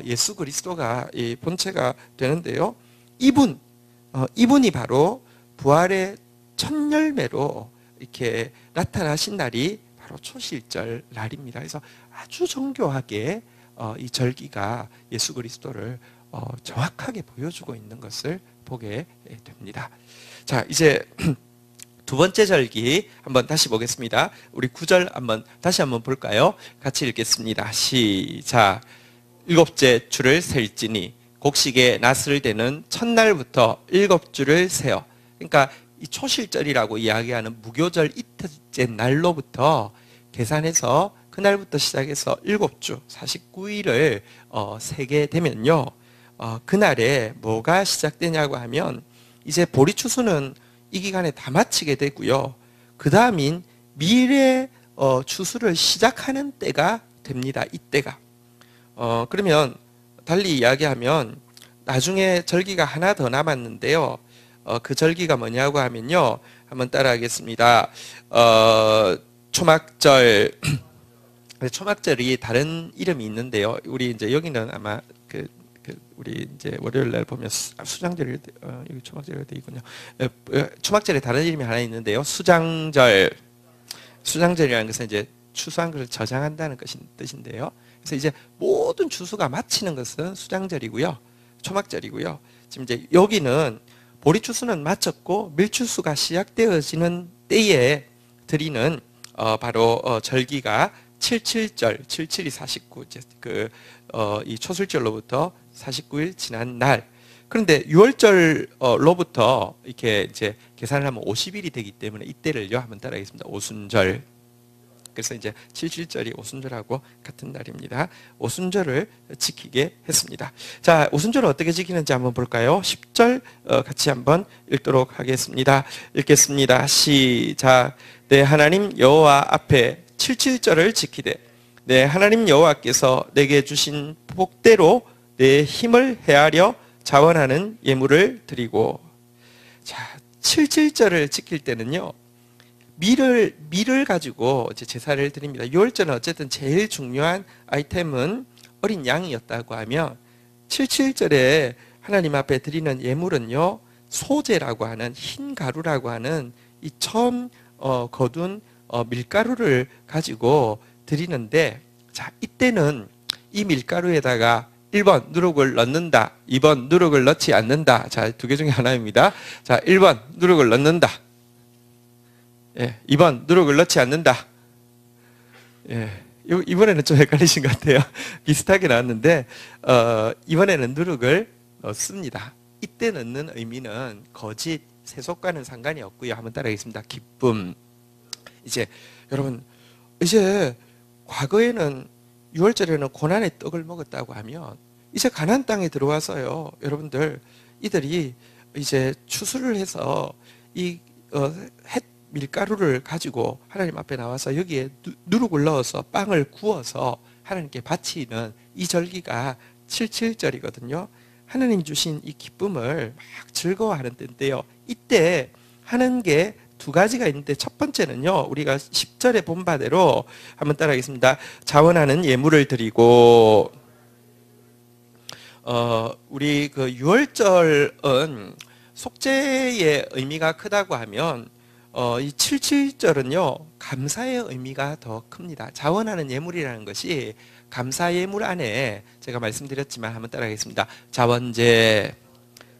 예수 그리스도가 이 본체가 되는데요. 이분이 바로 부활의 첫 열매로 이렇게 나타나신 날이 바로 초실절 날입니다. 그래서 아주 정교하게 이 절기가 예수 그리스도를 정확하게 보여주고 있는 것을 보게 됩니다. 자, 이제 두 번째 절기 한번 다시 보겠습니다. 우리 9절 다시 한번 볼까요? 같이 읽겠습니다. 시작. 일곱째 주를 셀지니 곡식의 낫을 대는 첫날부터 7주를 세어. 그러니까 이 초실절이라고 이야기하는 무교절 이틀째 날로부터 계산해서 그날부터 시작해서 7주 49일을 세게 되면요. 그날에 뭐가 시작되냐고 하면 이제 보리추수는 이 기간에 다 마치게 되고요. 그 다음인 미래 추수를 시작하는 때가 됩니다. 이때가. 그러면 달리 이야기하면 나중에 절기가 하나 더 남았는데요. 그 절기가 뭐냐고 하면요. 한번 따라하겠습니다. 초막절. 초막절이 다른 이름이 있는데요. 우리 이제 여기는 아마 우리 이제 월요일 날 보면 수장절 여기 초막절이 돼 있군요. 초막절에 다른 이름이 하나 있는데요. 수장절. 수장절이라는 것은 이제 추수한 것을 저장한다는 뜻인데요. 그래서 이제 모든 추수가 마치는 것은 수장절이고요. 초막절이고요. 지금 이제 여기는 보리추수는 마쳤고 밀추수가 시작되어지는 때에 드리는 바로 절기가 77절, 77이 49, 이 초술절로부터 49일 지난 날. 그런데 6월절로부터 이렇게 이제 계산을 하면 50일이 되기 때문에 이때를요 한번 따라하겠습니다. 오순절. 그래서 이제 77절이 오순절하고 같은 날입니다. 오순절을 지키게 했습니다. 자, 오순절을 어떻게 지키는지 한번 볼까요? 10절 같이 한번 읽도록 하겠습니다. 읽겠습니다. 시작. 내 하나님 여호와 앞에 77절을 지키되 내 하나님 여호와께서 내게 주신 복대로 내 힘을 헤아려 자원하는 예물을 드리고. 자, 77절을 지킬 때는요. 밀을 가지고 이제 제사를 드립니다. 6월절은 어쨌든 제일 중요한 아이템은 어린 양이었다고 하면 77절에 하나님 앞에 드리는 예물은요. 소재라고 하는 흰 가루라고 하는 이 처음 거둔 밀가루를 가지고 드리는데, 자, 이때는 이 밀가루에다가 1번 누룩을 넣는다, 2번 누룩을 넣지 않는다. 자, 두 개 중에 하나입니다. 자, 1번 누룩을 넣는다. 예, 2번 누룩을 넣지 않는다. 예, 이번에는 좀 헷갈리신 것 같아요. 비슷하게 나왔는데 이번에는 누룩을 넣습니다. 이때 넣는 의미는 거짓, 세속과는 상관이 없고요. 한번 따라하겠습니다. 기쁨. 이제 여러분, 이제 과거에는 6월절에는 고난의 떡을 먹었다고 하면 이제 가나안 땅에 들어와서요. 여러분들 이들이 이제 추수를 해서 이 밀가루를 가지고 하나님 앞에 나와서 여기에 누룩을 넣어서 빵을 구워서 하나님께 바치는 이 절기가 77절이거든요. 하나님 주신 이 기쁨을 막 즐거워하는 때인데요. 이때 하는 게 두 가지가 있는데 첫 번째는요. 우리가 10절에 본 바대로 한번 따라하겠습니다. 자원하는 예물을 드리고. 우리 그 6월절은 속죄의 의미가 크다고 하면 이 77절은요. 감사의 의미가 더 큽니다. 자원하는 예물이라는 것이 감사 예물 안에 제가 말씀드렸지만 한번 따라하겠습니다. 자원제,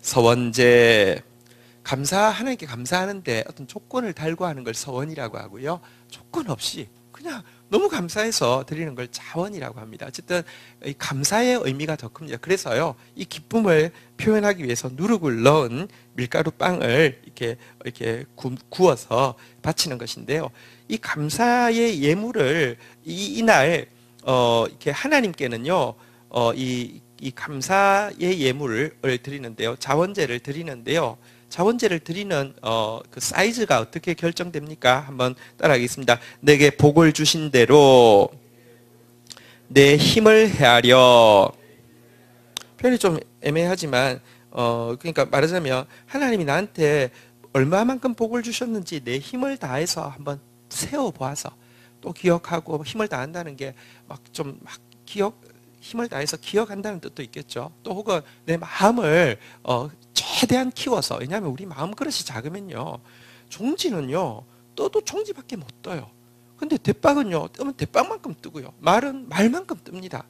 서원제, 하나님께 감사하는데 어떤 조건을 달고 하는 걸 서원이라고 하고요. 조건 없이 그냥 너무 감사해서 드리는 걸 자원이라고 합니다. 어쨌든 이 감사의 의미가 더 큽니다. 그래서요, 이 기쁨을 표현하기 위해서 누룩을 넣은 밀가루 빵을 이렇게 구워서 바치는 것인데요. 이 감사의 예물을 이날 이렇게 하나님께는요, 이 감사의 예물을 드리는데요, 자원제를 드리는데요. 자원제를 드리는 그 사이즈가 어떻게 결정됩니까? 한번 따라하겠습니다. 내게 복을 주신 대로 내 힘을 헤아려. 표현이 좀 애매하지만 그러니까 말하자면 하나님이 나한테 얼마만큼 복을 주셨는지 내 힘을 다해서 한번 세워 보아서 또 기억하고, 힘을 다한다는 게 막 힘을 다해서 기억한다는 뜻도 있겠죠. 또 혹은 내 마음을 최대한 키워서, 왜냐하면 우리 마음 그릇이 작으면요, 종지는요 떠도 종지밖에 못 떠요. 근데 대빵은요 뜨면 대빵만큼 뜨고요, 말은 말만큼 뜹니다.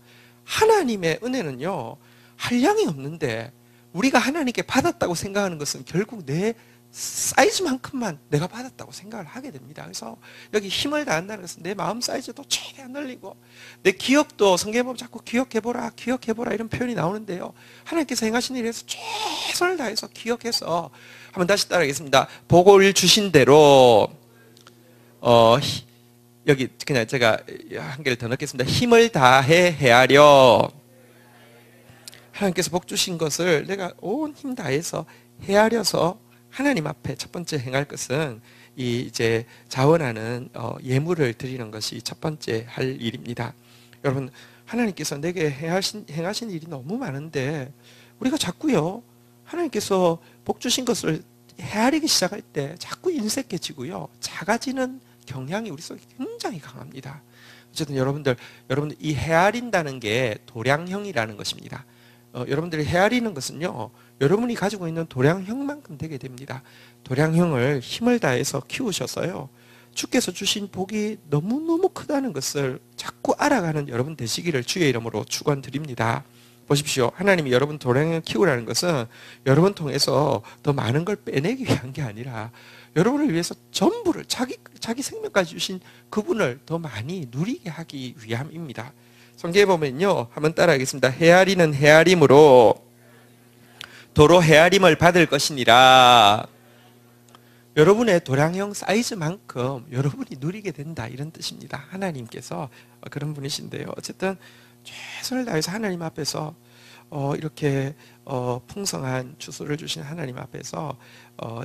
하나님의 은혜는요 한량이 없는데 우리가 하나님께 받았다고 생각하는 것은 결국 내 사이즈만큼만 내가 받았다고 생각을 하게 됩니다. 그래서 여기 힘을 다한다는 것은 내 마음 사이즈도 최대한 늘리고, 내 기억도 성경에 보면 자꾸 기억해보라 이런 표현이 나오는데요, 하나님께서 행하신 일에 대해서 최선을 다해서 기억해서, 한번 다시 따라하겠습니다. 복을 주신 대로 여기 그냥 제가 한 개를 더 넣겠습니다. 힘을 다해 헤아려. 하나님께서 복 주신 것을 내가 온 힘 다해서 헤아려서 하나님 앞에 첫 번째 행할 것은 이제 자원하는 예물을 드리는 것이 첫 번째 할 일입니다. 여러분, 하나님께서 내게 행하신 일이 너무 많은데 우리가 자꾸요, 하나님께서 복 주신 것을 헤아리기 시작할 때 자꾸 인색해지고요, 작아지는 경향이 우리 속에 굉장히 강합니다. 어쨌든 여러분들 이 헤아린다는 게 도량형이라는 것입니다. 여러분들이 헤아리는 것은요, 여러분이 가지고 있는 도량형만큼 되게 됩니다. 도량형을 힘을 다해서 키우셔서요, 주께서 주신 복이 너무너무 크다는 것을 자꾸 알아가는 여러분 되시기를 주의 이름으로 축원드립니다. 보십시오. 하나님이 여러분 도량형을 키우라는 것은 여러분 통해서 더 많은 걸 빼내기 위한 게 아니라 여러분을 위해서 전부를 자기 생명까지 주신 그분을 더 많이 누리게 하기 위함입니다. 성경에 보면요, 한번 따라하겠습니다. 헤아리는 헤아림으로 도로 헤아림을 받을 것이니라. 여러분의 도량형 사이즈만큼 여러분이 누리게 된다, 이런 뜻입니다. 하나님께서 그런 분이신데요, 어쨌든 최선을 다해서 하나님 앞에서 이렇게 풍성한 주소를 주신 하나님 앞에서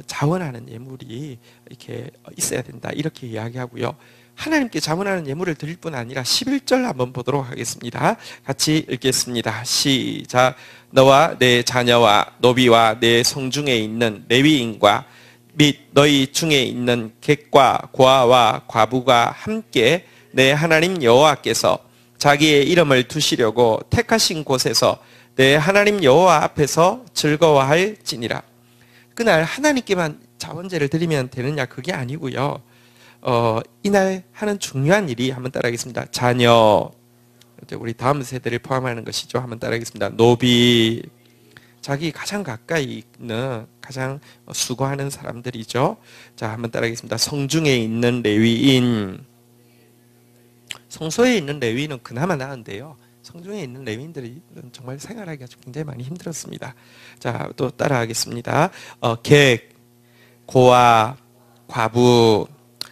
자원하는 예물이 이렇게 있어야 된다, 이렇게 이야기하고요. 하나님께 자원하는 예물을 드릴 뿐 아니라 11절 한번 보도록 하겠습니다. 같이 읽겠습니다. 시작. 너와 내 자녀와 노비와 내 성중에 있는 레위인과 및 너희 중에 있는 객과 고아와 과부가 함께 내 하나님 여호와께서 자기의 이름을 두시려고 택하신 곳에서 내 하나님 여호와 앞에서 즐거워할지니라. 그날 하나님께만 자원제를 드리면 되느냐, 그게 아니고요, 이날 하는 중요한 일이, 한번 따라하겠습니다. 자녀, 우리 다음 세대를 포함하는 것이죠. 한번 따라하겠습니다. 노비, 자기 가장 가까이 있는 가장 수고하는 사람들이죠. 자, 한번 따라하겠습니다. 성중에 있는 레위인. 성소에 있는 레위인은 그나마 나은데요, 성중에 있는 레위인들이 정말 생활하기가 굉장히 많이 힘들었습니다. 자, 또 따라하겠습니다. 객, 고아, 과부.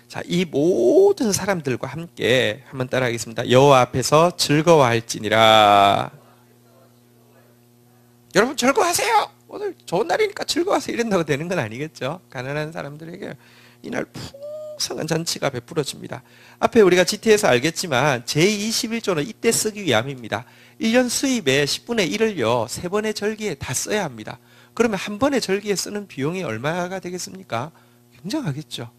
자, 이 모든 사람들과 함께 한번 따라하겠습니다. 여호와 앞에서 즐거워할지니라. 여러분 즐거워하세요. 오늘 좋은 날이니까 즐거워하세요, 이런다고 되는 건 아니겠죠. 가난한 사람들에게 이날 풍성한 잔치가 베풀어집니다. 앞에 우리가 GT에서 알겠지만 제21조는 이때 쓰기 위함입니다. 1년 수입의 10분의 1을요 3번의 절기에 다 써야 합니다. 그러면 한 번의 절기에 쓰는 비용이 얼마가 되겠습니까? 굉장하겠죠.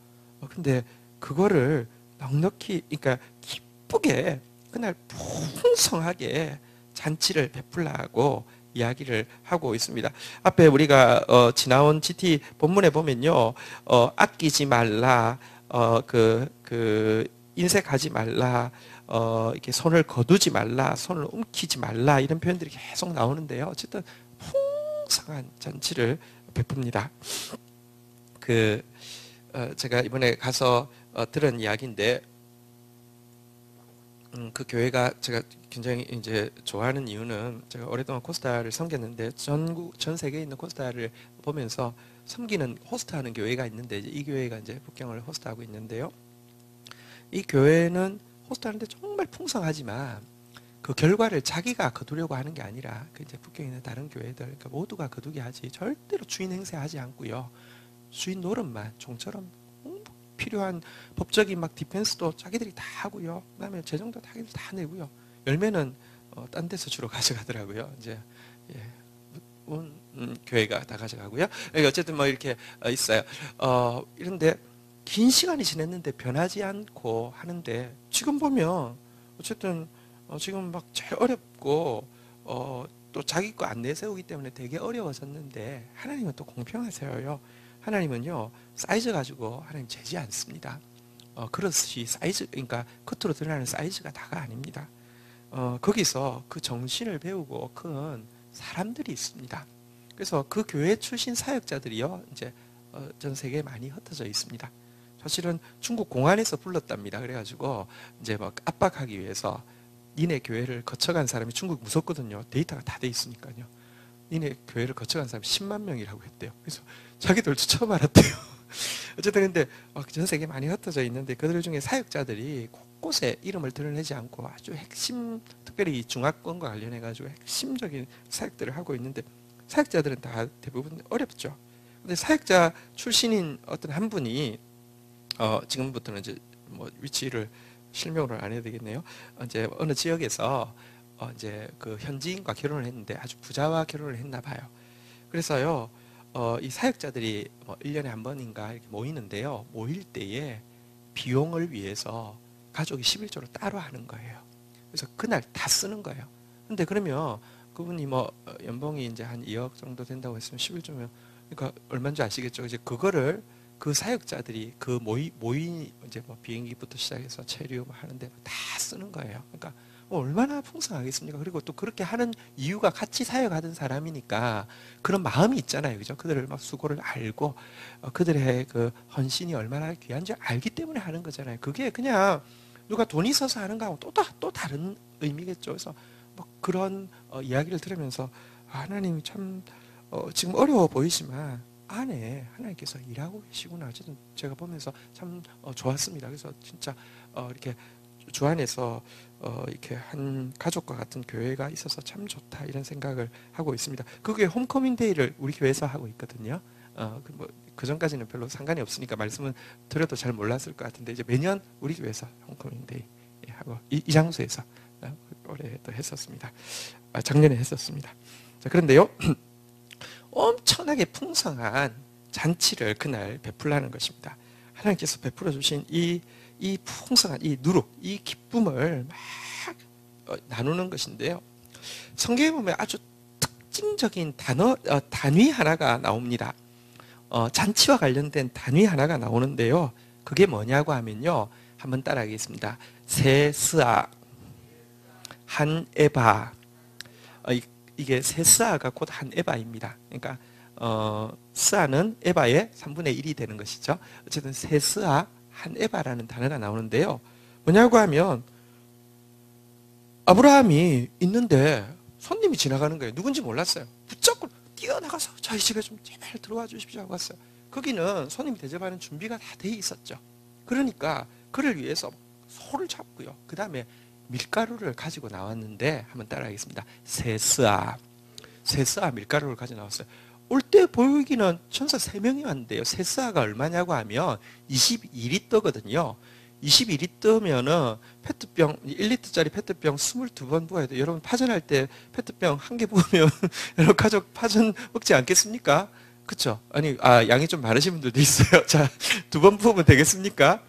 근데 그거를 넉넉히, 그러니까 기쁘게 그날 풍성하게 잔치를 베풀라고 이야기를 하고 있습니다. 앞에 우리가 지나온 GT 본문에 보면요, 아끼지 말라, 인색하지 말라, 이렇게 손을 거두지 말라, 손을 움키지 말라, 이런 표현들이 계속 나오는데요. 어쨌든 풍성한 잔치를 베풉니다. 제가 이번에 가서 들은 이야기인데, 그 교회가 제가 굉장히 이제 좋아하는 이유는 제가 오랫동안 코스타를 섬겼는데 전 세계에 있는 코스타를 보면서 섬기는 호스트하는 교회가 있는데 이 교회가 이제 북경을 호스트하고 있는데요. 이 교회는 호스트하는데 정말 풍성하지만 그 결과를 자기가 거두려고 하는 게 아니라 그 이제 북경에 있는 다른 교회들 그러니까 모두가 거두게 하지 절대로 주인 행세하지 않고요. 주인 노릇만 종처럼 필요한 법적인 막 디펜스도 자기들이 다 하고요. 그다음에 재정도 자기들 다 내고요. 열매는 딴 데서 주로 가져가더라고요. 이제 예, 교회가 다 가져가고요. 어쨌든 뭐 이렇게 있어요. 이런데 긴 시간이 지났는데 변하지 않고 하는데 지금 보면 어쨌든 지금 막 제일 어렵고 또 자기 거 안 내세우기 때문에 되게 어려워졌는데 하나님은 또 공평하세요. 하나님은요 사이즈 가지고 하나님 재지 않습니다. 그릇이 사이즈 그러니까 겉으로 드러나는 사이즈가 다가 아닙니다. 거기서 그 정신을 배우고 큰 사람들이 있습니다. 그래서 그 교회 출신 사역자들이요 이제 전 세계에 많이 흩어져 있습니다. 사실은 중국 공안에서 불렀답니다. 그래가지고 이제 막 압박하기 위해서 니네 교회를 거쳐간 사람이 중국 무섭거든요. 데이터가 다 돼 있으니까요. 니네 교회를 거쳐간 사람이 10만 명이라고 했대요. 그래서 자기들도 처음 알았대요. 어쨌든 근데 전 세계에 많이 흩어져 있는데 그들 중에 사역자들이 곳곳에 이름을 드러내지 않고 아주 핵심 특별히 중화권과 관련해가지고 핵심적인 사역들을 하고 있는데 사역자들은 다 대부분 어렵죠. 근데 사역자 출신인 어떤 한 분이 지금부터는 이제 뭐 위치를 실명으로 안 해도 되겠네요. 이제 어느 지역에서 이제 그 현지인과 결혼을 했는데 아주 부자와 결혼을 했나 봐요. 그래서요, 이 사역자들이 뭐 1년에 한 번인가 이렇게 모이는데요. 모일 때에 비용을 위해서 가족이 11조를 따로 하는 거예요. 그래서 그날 다 쓰는 거예요. 근데 그러면 그분이 뭐 연봉이 이제 한 2억 정도 된다고 했으면 11조면 그러니까 얼마인지 아시겠죠? 이제 그거를 그 사역자들이 그 모이 이제 뭐 비행기부터 시작해서 체류 하는데 다 쓰는 거예요. 그러니까 얼마나 풍성하겠습니까? 그리고 또 그렇게 하는 이유가 같이 사역하던 사람이니까 그런 마음이 있잖아요. 그죠? 그들을 막 수고를 알고 그들의 그 헌신이 얼마나 귀한지 알기 때문에 하는 거잖아요. 그게 그냥 누가 돈 있어서 하는 거하고 또 다른 의미겠죠. 그래서 뭐 그런 이야기를 들으면서 하나님이 참 지금 어려워 보이지만 안에 하나님께서 일하고 계시구나. 어쨌든 제가 보면서 참 좋았습니다. 그래서 진짜 이렇게 주 안에서 이렇게 한 가족과 같은 교회가 있어서 참 좋다 이런 생각을 하고 있습니다. 그게 홈커밍 데이를 우리 교회에서 하고 있거든요. 그 전까지는 별로 상관이 없으니까 말씀은 드려도 잘 몰랐을 것 같은데 이제 매년 우리 교회에서 홈커밍 데이 하고 이 장소에서 올해도 했었습니다. 작년에 했었습니다. 자, 그런데요. 엄청나게 풍성한 잔치를 그날 베풀라는 것입니다. 하나님께서 베풀어 주신 이 풍성한 이 누룩, 이 기쁨을 막 나누는 것인데요. 성경에 보면 아주 특징적인 단위 하나가 나옵니다. 잔치와 관련된 단위 하나가 나오는데요. 그게 뭐냐고 하면요. 한번 따라하겠습니다. 세스아, 한 에바. 이게 세스아가 곧 한 에바입니다. 그러니까 스아는 에바의 3분의 1이 되는 것이죠. 어쨌든 세스아 한 에바라는 단어가 나오는데요. 뭐냐고 하면 아브라함이 있는데 손님이 지나가는 거예요. 누군지 몰랐어요. 붙잡고 뛰어나가서 저희 집에 좀 제발 들어와 주십시오 하고 왔어요. 거기는 손님이 대접하는 준비가 다 돼 있었죠. 그러니까 그를 위해서 소를 잡고요. 그 다음에 밀가루를 가지고 나왔는데 한번 따라하겠습니다. 세스아 밀가루를 가지고 나왔어요. 올 때 보이기는 천사 3명이 왔는데요. 세스아가 얼마냐고 하면 22리터거든요. 22리터면은 페트병 1리터짜리 페트병 22번 부어야 돼요. 여러분 파전할 때 페트병 한 개 부으면 여러분 가족 파전 먹지 않겠습니까? 그렇죠? 아니 양이 좀 많으신 분들도 있어요. 자, 2번 부으면 되겠습니까?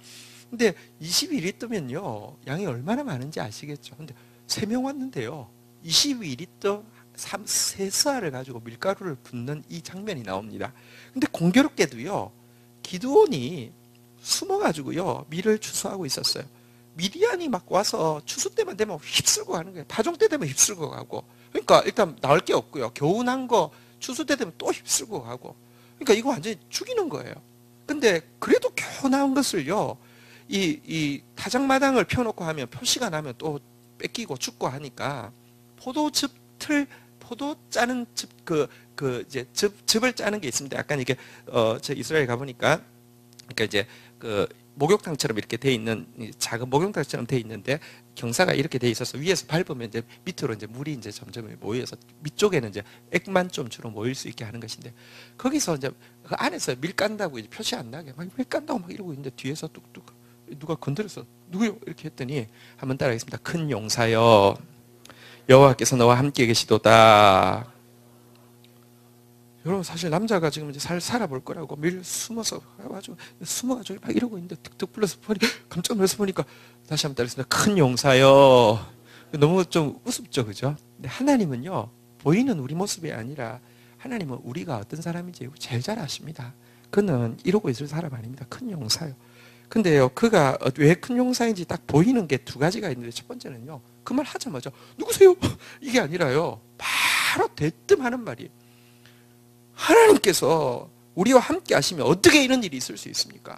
근데 22리터면요. 양이 얼마나 많은지 아시겠죠? 근데 3명 왔는데요. 22리터 세스아를 가지고 밀가루를 붓는 이 장면이 나옵니다. 근데 공교롭게도요. 기드온이 숨어가지고요. 밀을 추수하고 있었어요. 미디안이 막 와서 추수 때만 되면 휩쓸고 가는 거예요. 파종 때 되면 휩쓸고 가고. 그러니까 일단 나올 게 없고요. 겨우 난 거 추수 때 되면 또 휩쓸고 가고. 그러니까 이거 완전히 죽이는 거예요. 근데 그래도 겨우 나온 것을요. 이 타작마당을 펴놓고 하면 표시가 나면 또 뺏기고 죽고 하니까 포도 짜는 이제 즙을 짜는 게 있습니다. 약간 이게 저 이스라엘 가보니까 그러니까 이제 그 목욕탕처럼 이렇게 돼 있는 작은 목욕탕처럼 돼 있는데 경사가 이렇게 돼 있어서 위에서 밟으면 이제 밑으로 이제 물이 이제 점점 모여서 밑쪽에는 이제 액만 좀 주로 모일 수 있게 하는 것인데 거기서 이제 그 안에서 밀 깐다고 이제 표시 안 나게 막 밀 깐다고 막 이러고 있는데 뒤에서 뚝뚝 누가 건드려서 누구요? 이렇게 했더니 한번 따라하겠습니다. 큰 용사여 여호와께서 너와 함께 계시도다. 여러분 사실 남자가 지금 이제 살아볼 거라고 밀 숨어가지고 막 이러고 있는데 툭툭 불러서 보니 깜짝 놀라서 보니까 다시 한번 따라했습니다. 큰 용사여. 너무 좀 우습죠, 그죠? 근데 하나님은요 보이는 우리 모습이 아니라 하나님은 우리가 어떤 사람인지 제일 잘 아십니다. 그는 이러고 있을 사람 아닙니다. 큰 용사요. 근데요 그가 왜 큰 용사인지 딱 보이는 게 두 가지가 있는데 첫 번째는요 그 말 하자마자 누구세요? 이게 아니라요 바로 대뜸 하는 말이 하나님께서 우리와 함께 하시면 어떻게 이런 일이 있을 수 있습니까?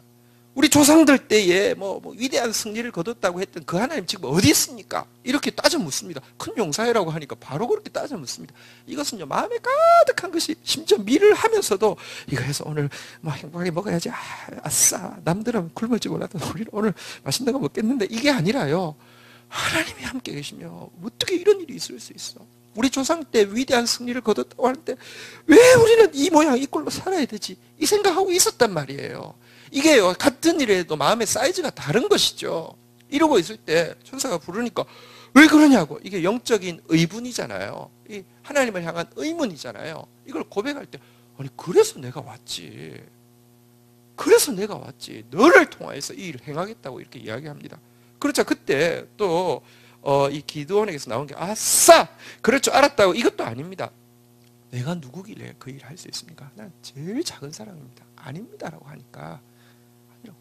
우리 조상들 때에 뭐 위대한 승리를 거뒀다고 했던 그 하나님 지금 어디 있습니까? 이렇게 따져 묻습니다. 큰 용사라고 하니까 바로 그렇게 따져 묻습니다. 이것은요 마음에 가득한 것이 심지어 밀을 하면서도 이거 해서 오늘 뭐 행복하게 먹어야지. 아싸 남들은 굶을지 몰라도 우리는 오늘 맛있는 거 먹겠는데 이게 아니라요. 하나님이 함께 계시며 어떻게 이런 일이 있을 수 있어? 우리 조상 때 위대한 승리를 거뒀다고 하는데 왜 우리는 이 모양 이 꼴로 살아야 되지? 이 생각하고 있었단 말이에요. 이게요 같은 일에도 마음의 사이즈가 다른 것이죠. 이러고 있을 때 천사가 부르니까 왜 그러냐고. 이게 영적인 의분이잖아요. 이 하나님을 향한 의문이잖아요. 이걸 고백할 때 아니 그래서 내가 왔지. 그래서 내가 왔지. 너를 통하여서 이 일을 행하겠다고 이렇게 이야기합니다. 그렇죠. 그때 또 이 기드온에게서 나온 게 아싸! 그럴 줄 알았다고 이것도 아닙니다. 내가 누구길래 그 일을 할 수 있습니까? 난 제일 작은 사람입니다. 아닙니다라고 하니까 아니라고.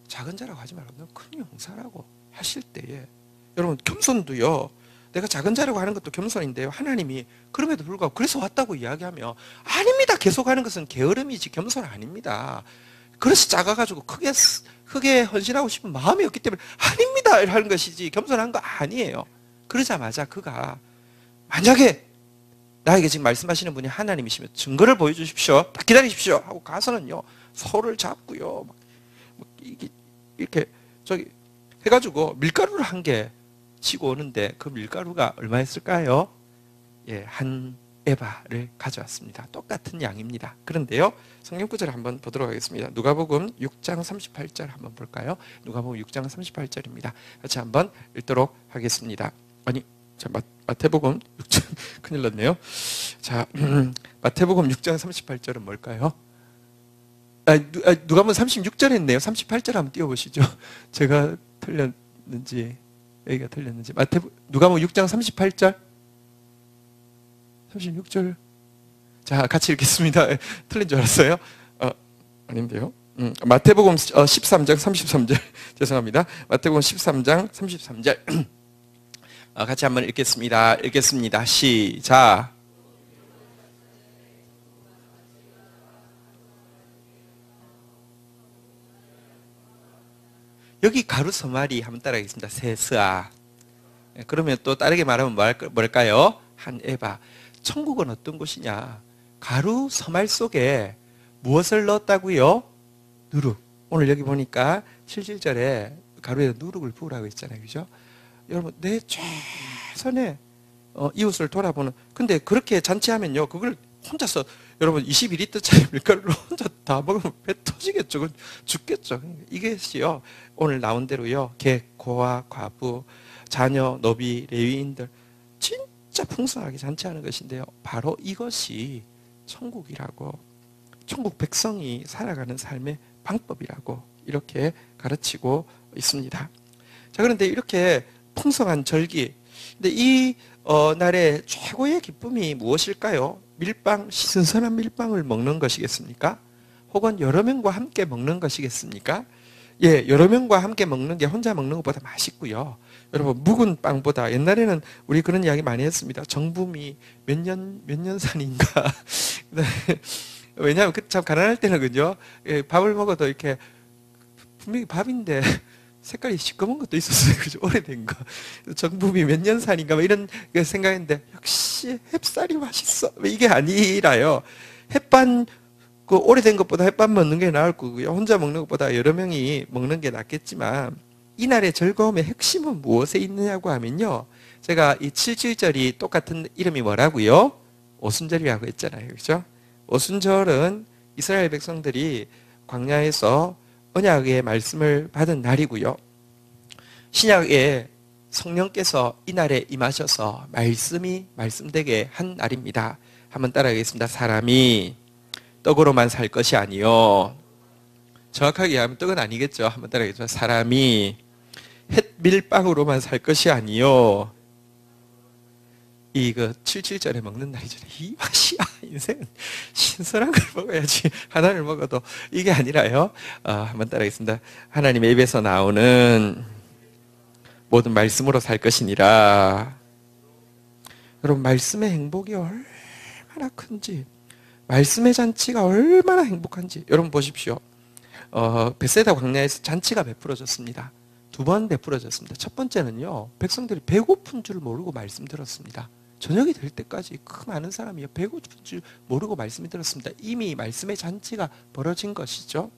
작은 자라고 하지 말고 너 큰 용사라고 하실 때에 여러분 겸손도요. 내가 작은 자라고 하는 것도 겸손인데요. 하나님이 그럼에도 불구하고 그래서 왔다고 이야기하면 아닙니다. 계속하는 것은 게으름이지 겸손 아닙니다. 그래서 작아가지고 크게 헌신하고 싶은 마음이 없기 때문에 아닙니다 하는 것이지 겸손한 거 아니에요. 그러자마자 그가 만약에 나에게 지금 말씀하시는 분이 하나님이시면 증거를 보여주십시오. 딱 기다리십시오 하고 가서는요 소를 잡고요 이렇게 저기 해가지고 밀가루를 한 개 치고 오는데 그 밀가루가 얼마였을까요? 예, 한 에바를 가져왔습니다. 똑같은 양입니다. 그런데요 성경 구절을 한번 보도록 하겠습니다. 누가복음 6장 38절 한번 볼까요? 누가복음 6장 38절입니다. 같이 한번 읽도록 하겠습니다. 아니 자, 마태복음 6장 큰일 났네요. 자 마태복음 6장 38절은 뭘까요? 누가복음 36절 했네요. 38절 한번 띄워보시죠. 제가 틀렸는지 여기가 틀렸는지 누가복음 6장 38절 36절 자 같이 읽겠습니다. 틀린 줄 알았어요. 아닌데요. 마태복음 13장 33절 죄송합니다. 마태복음 13장 33절 같이 한번 읽겠습니다. 시작. 여기 가루 서말이 한번 따라하겠습니다. 세스아. 그러면 또 다르게 말하면 뭘까요? 한 에바. 천국은 어떤 곳이냐? 가루 서말 속에 무엇을 넣었다고요? 누룩. 오늘 여기 보니까 7절에 가루에 누룩을 부으라고 했잖아요. 그죠? 여러분 내 최선의 이웃을 돌아보는 근데 그렇게 잔치하면요 그걸 혼자서 여러분 22리터짜리 밀가루를 혼자 다 먹으면 배 터지겠죠. 죽겠죠. 이것이요 오늘 나온 대로요 객, 고아, 과부, 자녀, 노비, 레위인들 진짜 풍성하게 잔치하는 것인데요 바로 이것이 천국이라고 천국 백성이 살아가는 삶의 방법이라고 이렇게 가르치고 있습니다. 자 그런데 이렇게 풍성한 절기 근데 이 날의 최고의 기쁨이 무엇일까요? 밀빵, 신선한 밀빵을 먹는 것이겠습니까? 혹은 여러 명과 함께 먹는 것이겠습니까? 예, 여러 명과 함께 먹는 게 혼자 먹는 것보다 맛있고요. 여러분 묵은 빵보다 옛날에는 우리 그런 이야기 많이 했습니다. 정부미 몇 년 산인가. 왜냐하면 참 가난할 때는 그죠? 예, 밥을 먹어도 이렇게 분명히 밥인데 색깔이 시꺼먼 것도 있었어요. 그죠? 오래된 거. 정부비 몇 년 산인가 뭐 이런 생각했는데 역시 햅쌀이 맛있어. 이게 아니라요. 햇반 그 오래된 것보다 햇반 먹는 게 나을 거고요. 혼자 먹는 것보다 여러 명이 먹는 게 낫겠지만 이날의 즐거움의 핵심은 무엇에 있느냐고 하면요. 제가 이 7.7절이 똑같은 이름이 뭐라고요? 오순절이라고 했잖아요. 그죠? 오순절은 이스라엘 백성들이 광야에서 언약의 말씀을 받은 날이고요. 신약에 성령께서 이날에 임하셔서 말씀이 말씀되게 한 날입니다. 한번 따라하겠습니다. 사람이 떡으로만 살 것이 아니요. 정확하게 하면 떡은 아니겠죠. 한번 따라하겠습니다. 사람이 햇밀빵으로만 살 것이 아니요. 이거 77절에 먹는 날이잖아요. 이 맛이야. 인생은 신선한 걸 먹어야지. 하나를 먹어도 이게 아니라요. 한번 따라하겠습니다. 하나님의 입에서 나오는 모든 말씀으로 살 것이니라. 여러분 말씀의 행복이 얼마나 큰지, 말씀의 잔치가 얼마나 행복한지 여러분 보십시오. 베세다 광야에서 잔치가 베풀어졌습니다. 2번 베풀어졌습니다. 첫 번째는요, 백성들이 배고픈 줄 모르고 말씀 들었습니다. 저녁이 될 때까지 그 많은 사람이 배고픈 줄 모르고 말씀이 들었습니다. 이미 말씀의 잔치가 벌어진 것이죠.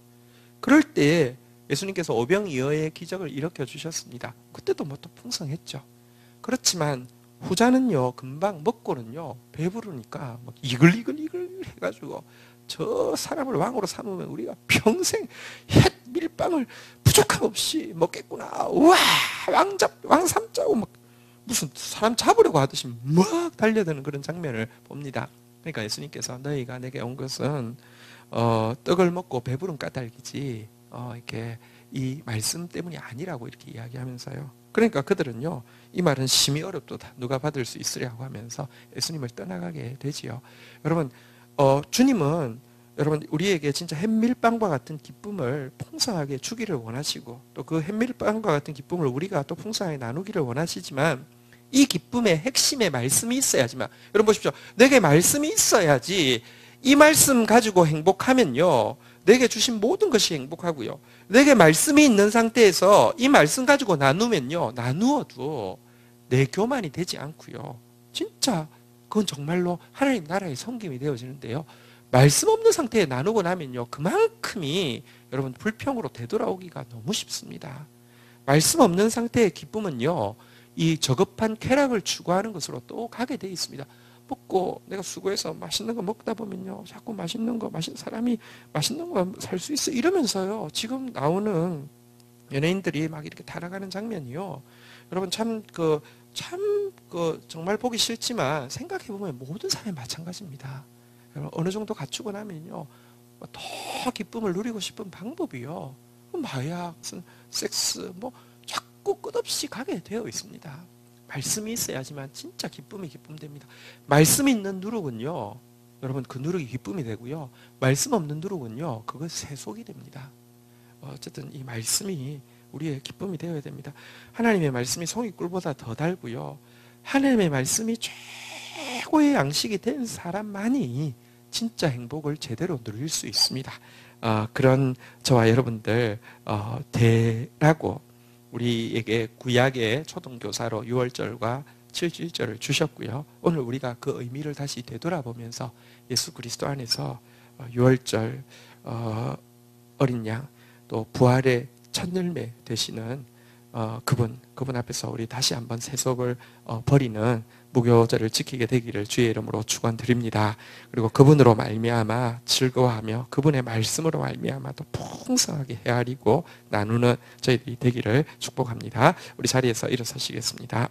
그럴 때 예수님께서 오병이어의 기적을 일으켜 주셨습니다. 그때도 뭐 또 풍성했죠. 그렇지만 후자는요, 금방 먹고는요, 배부르니까 막 이글이글 해가지고 저 사람을 왕으로 삼으면 우리가 평생 햇 밀빵을 부족함 없이 먹겠구나. 우와, 왕 삼자고 막 무슨 사람 잡으려고 하듯이 막 달려드는 그런 장면을 봅니다. 그러니까 예수님께서 너희가 내게 온 것은 떡을 먹고 배부른 까닭이지 이렇게 이 말씀 때문이 아니라고 이렇게 이야기하면서요. 그러니까 그들은요, 이 말은 심히 어렵도다. 누가 받을 수 있으려고 하면서 예수님을 떠나가게 되지요. 여러분, 주님은 여러분 우리에게 진짜 햇밀빵과 같은 기쁨을 풍성하게 주기를 원하시고 또 그 햇밀빵과 같은 기쁨을 우리가 또 풍성하게 나누기를 원하시지만 이 기쁨의 핵심에 말씀이 있어야지만, 여러분 보십시오. 내게 말씀이 있어야지 이 말씀 가지고 행복하면요, 내게 주신 모든 것이 행복하고요. 내게 말씀이 있는 상태에서 이 말씀 가지고 나누면요, 나누어도 내 교만이 되지 않고요. 진짜 그건 정말로 하나님 나라의 섬김이 되어지는데요. 말씀 없는 상태에 나누고 나면요, 그만큼이 여러분 불평으로 되돌아오기가 너무 쉽습니다. 말씀 없는 상태의 기쁨은요, 이 저급한 쾌락을 추구하는 것으로 또 가게 되어 있습니다. 먹고 내가 수고해서 맛있는 거 먹다 보면요, 자꾸 맛있는 사람이 맛있는 거 살 수 있어 이러면서요, 지금 나오는 연예인들이 막 이렇게 타락하는 장면이요, 여러분 정말 보기 싫지만 생각해 보면 모든 사람이 마찬가지입니다. 어느 정도 갖추고 나면요, 더 기쁨을 누리고 싶은 방법이요, 마약, 섹스, 자꾸 끝없이 가게 되어 있습니다. 말씀이 있어야지만 진짜 기쁨이 기쁨됩니다. 말씀이 있는 누룩은요, 여러분 그 누룩이 기쁨이 되고요, 말씀 없는 누룩은요, 그거 세속이 됩니다. 어쨌든 이 말씀이 우리의 기쁨이 되어야 됩니다. 하나님의 말씀이 송이꿀보다 더 달고요, 하나님의 말씀이 최고의 양식이 된 사람만이 진짜 행복을 제대로 누릴 수 있습니다. 그런 저와 여러분들 되라고 우리에게 구약의 초등교사로 6월절과 7.1절을 주셨고요. 오늘 우리가 그 의미를 다시 되돌아보면서 예수 그리스도 안에서 6월절 어린 양, 또 부활의 첫 열매 되시는 그분 앞에서 우리 다시 한번 세속을 버리는 무교절을 지키게 되기를 주의 이름으로 축원드립니다. 그리고 그분으로 말미암아 즐거워하며 그분의 말씀으로 말미암아 또 풍성하게 헤아리고 나누는 저희들이 되기를 축복합니다. 우리 자리에서 일어서시겠습니다.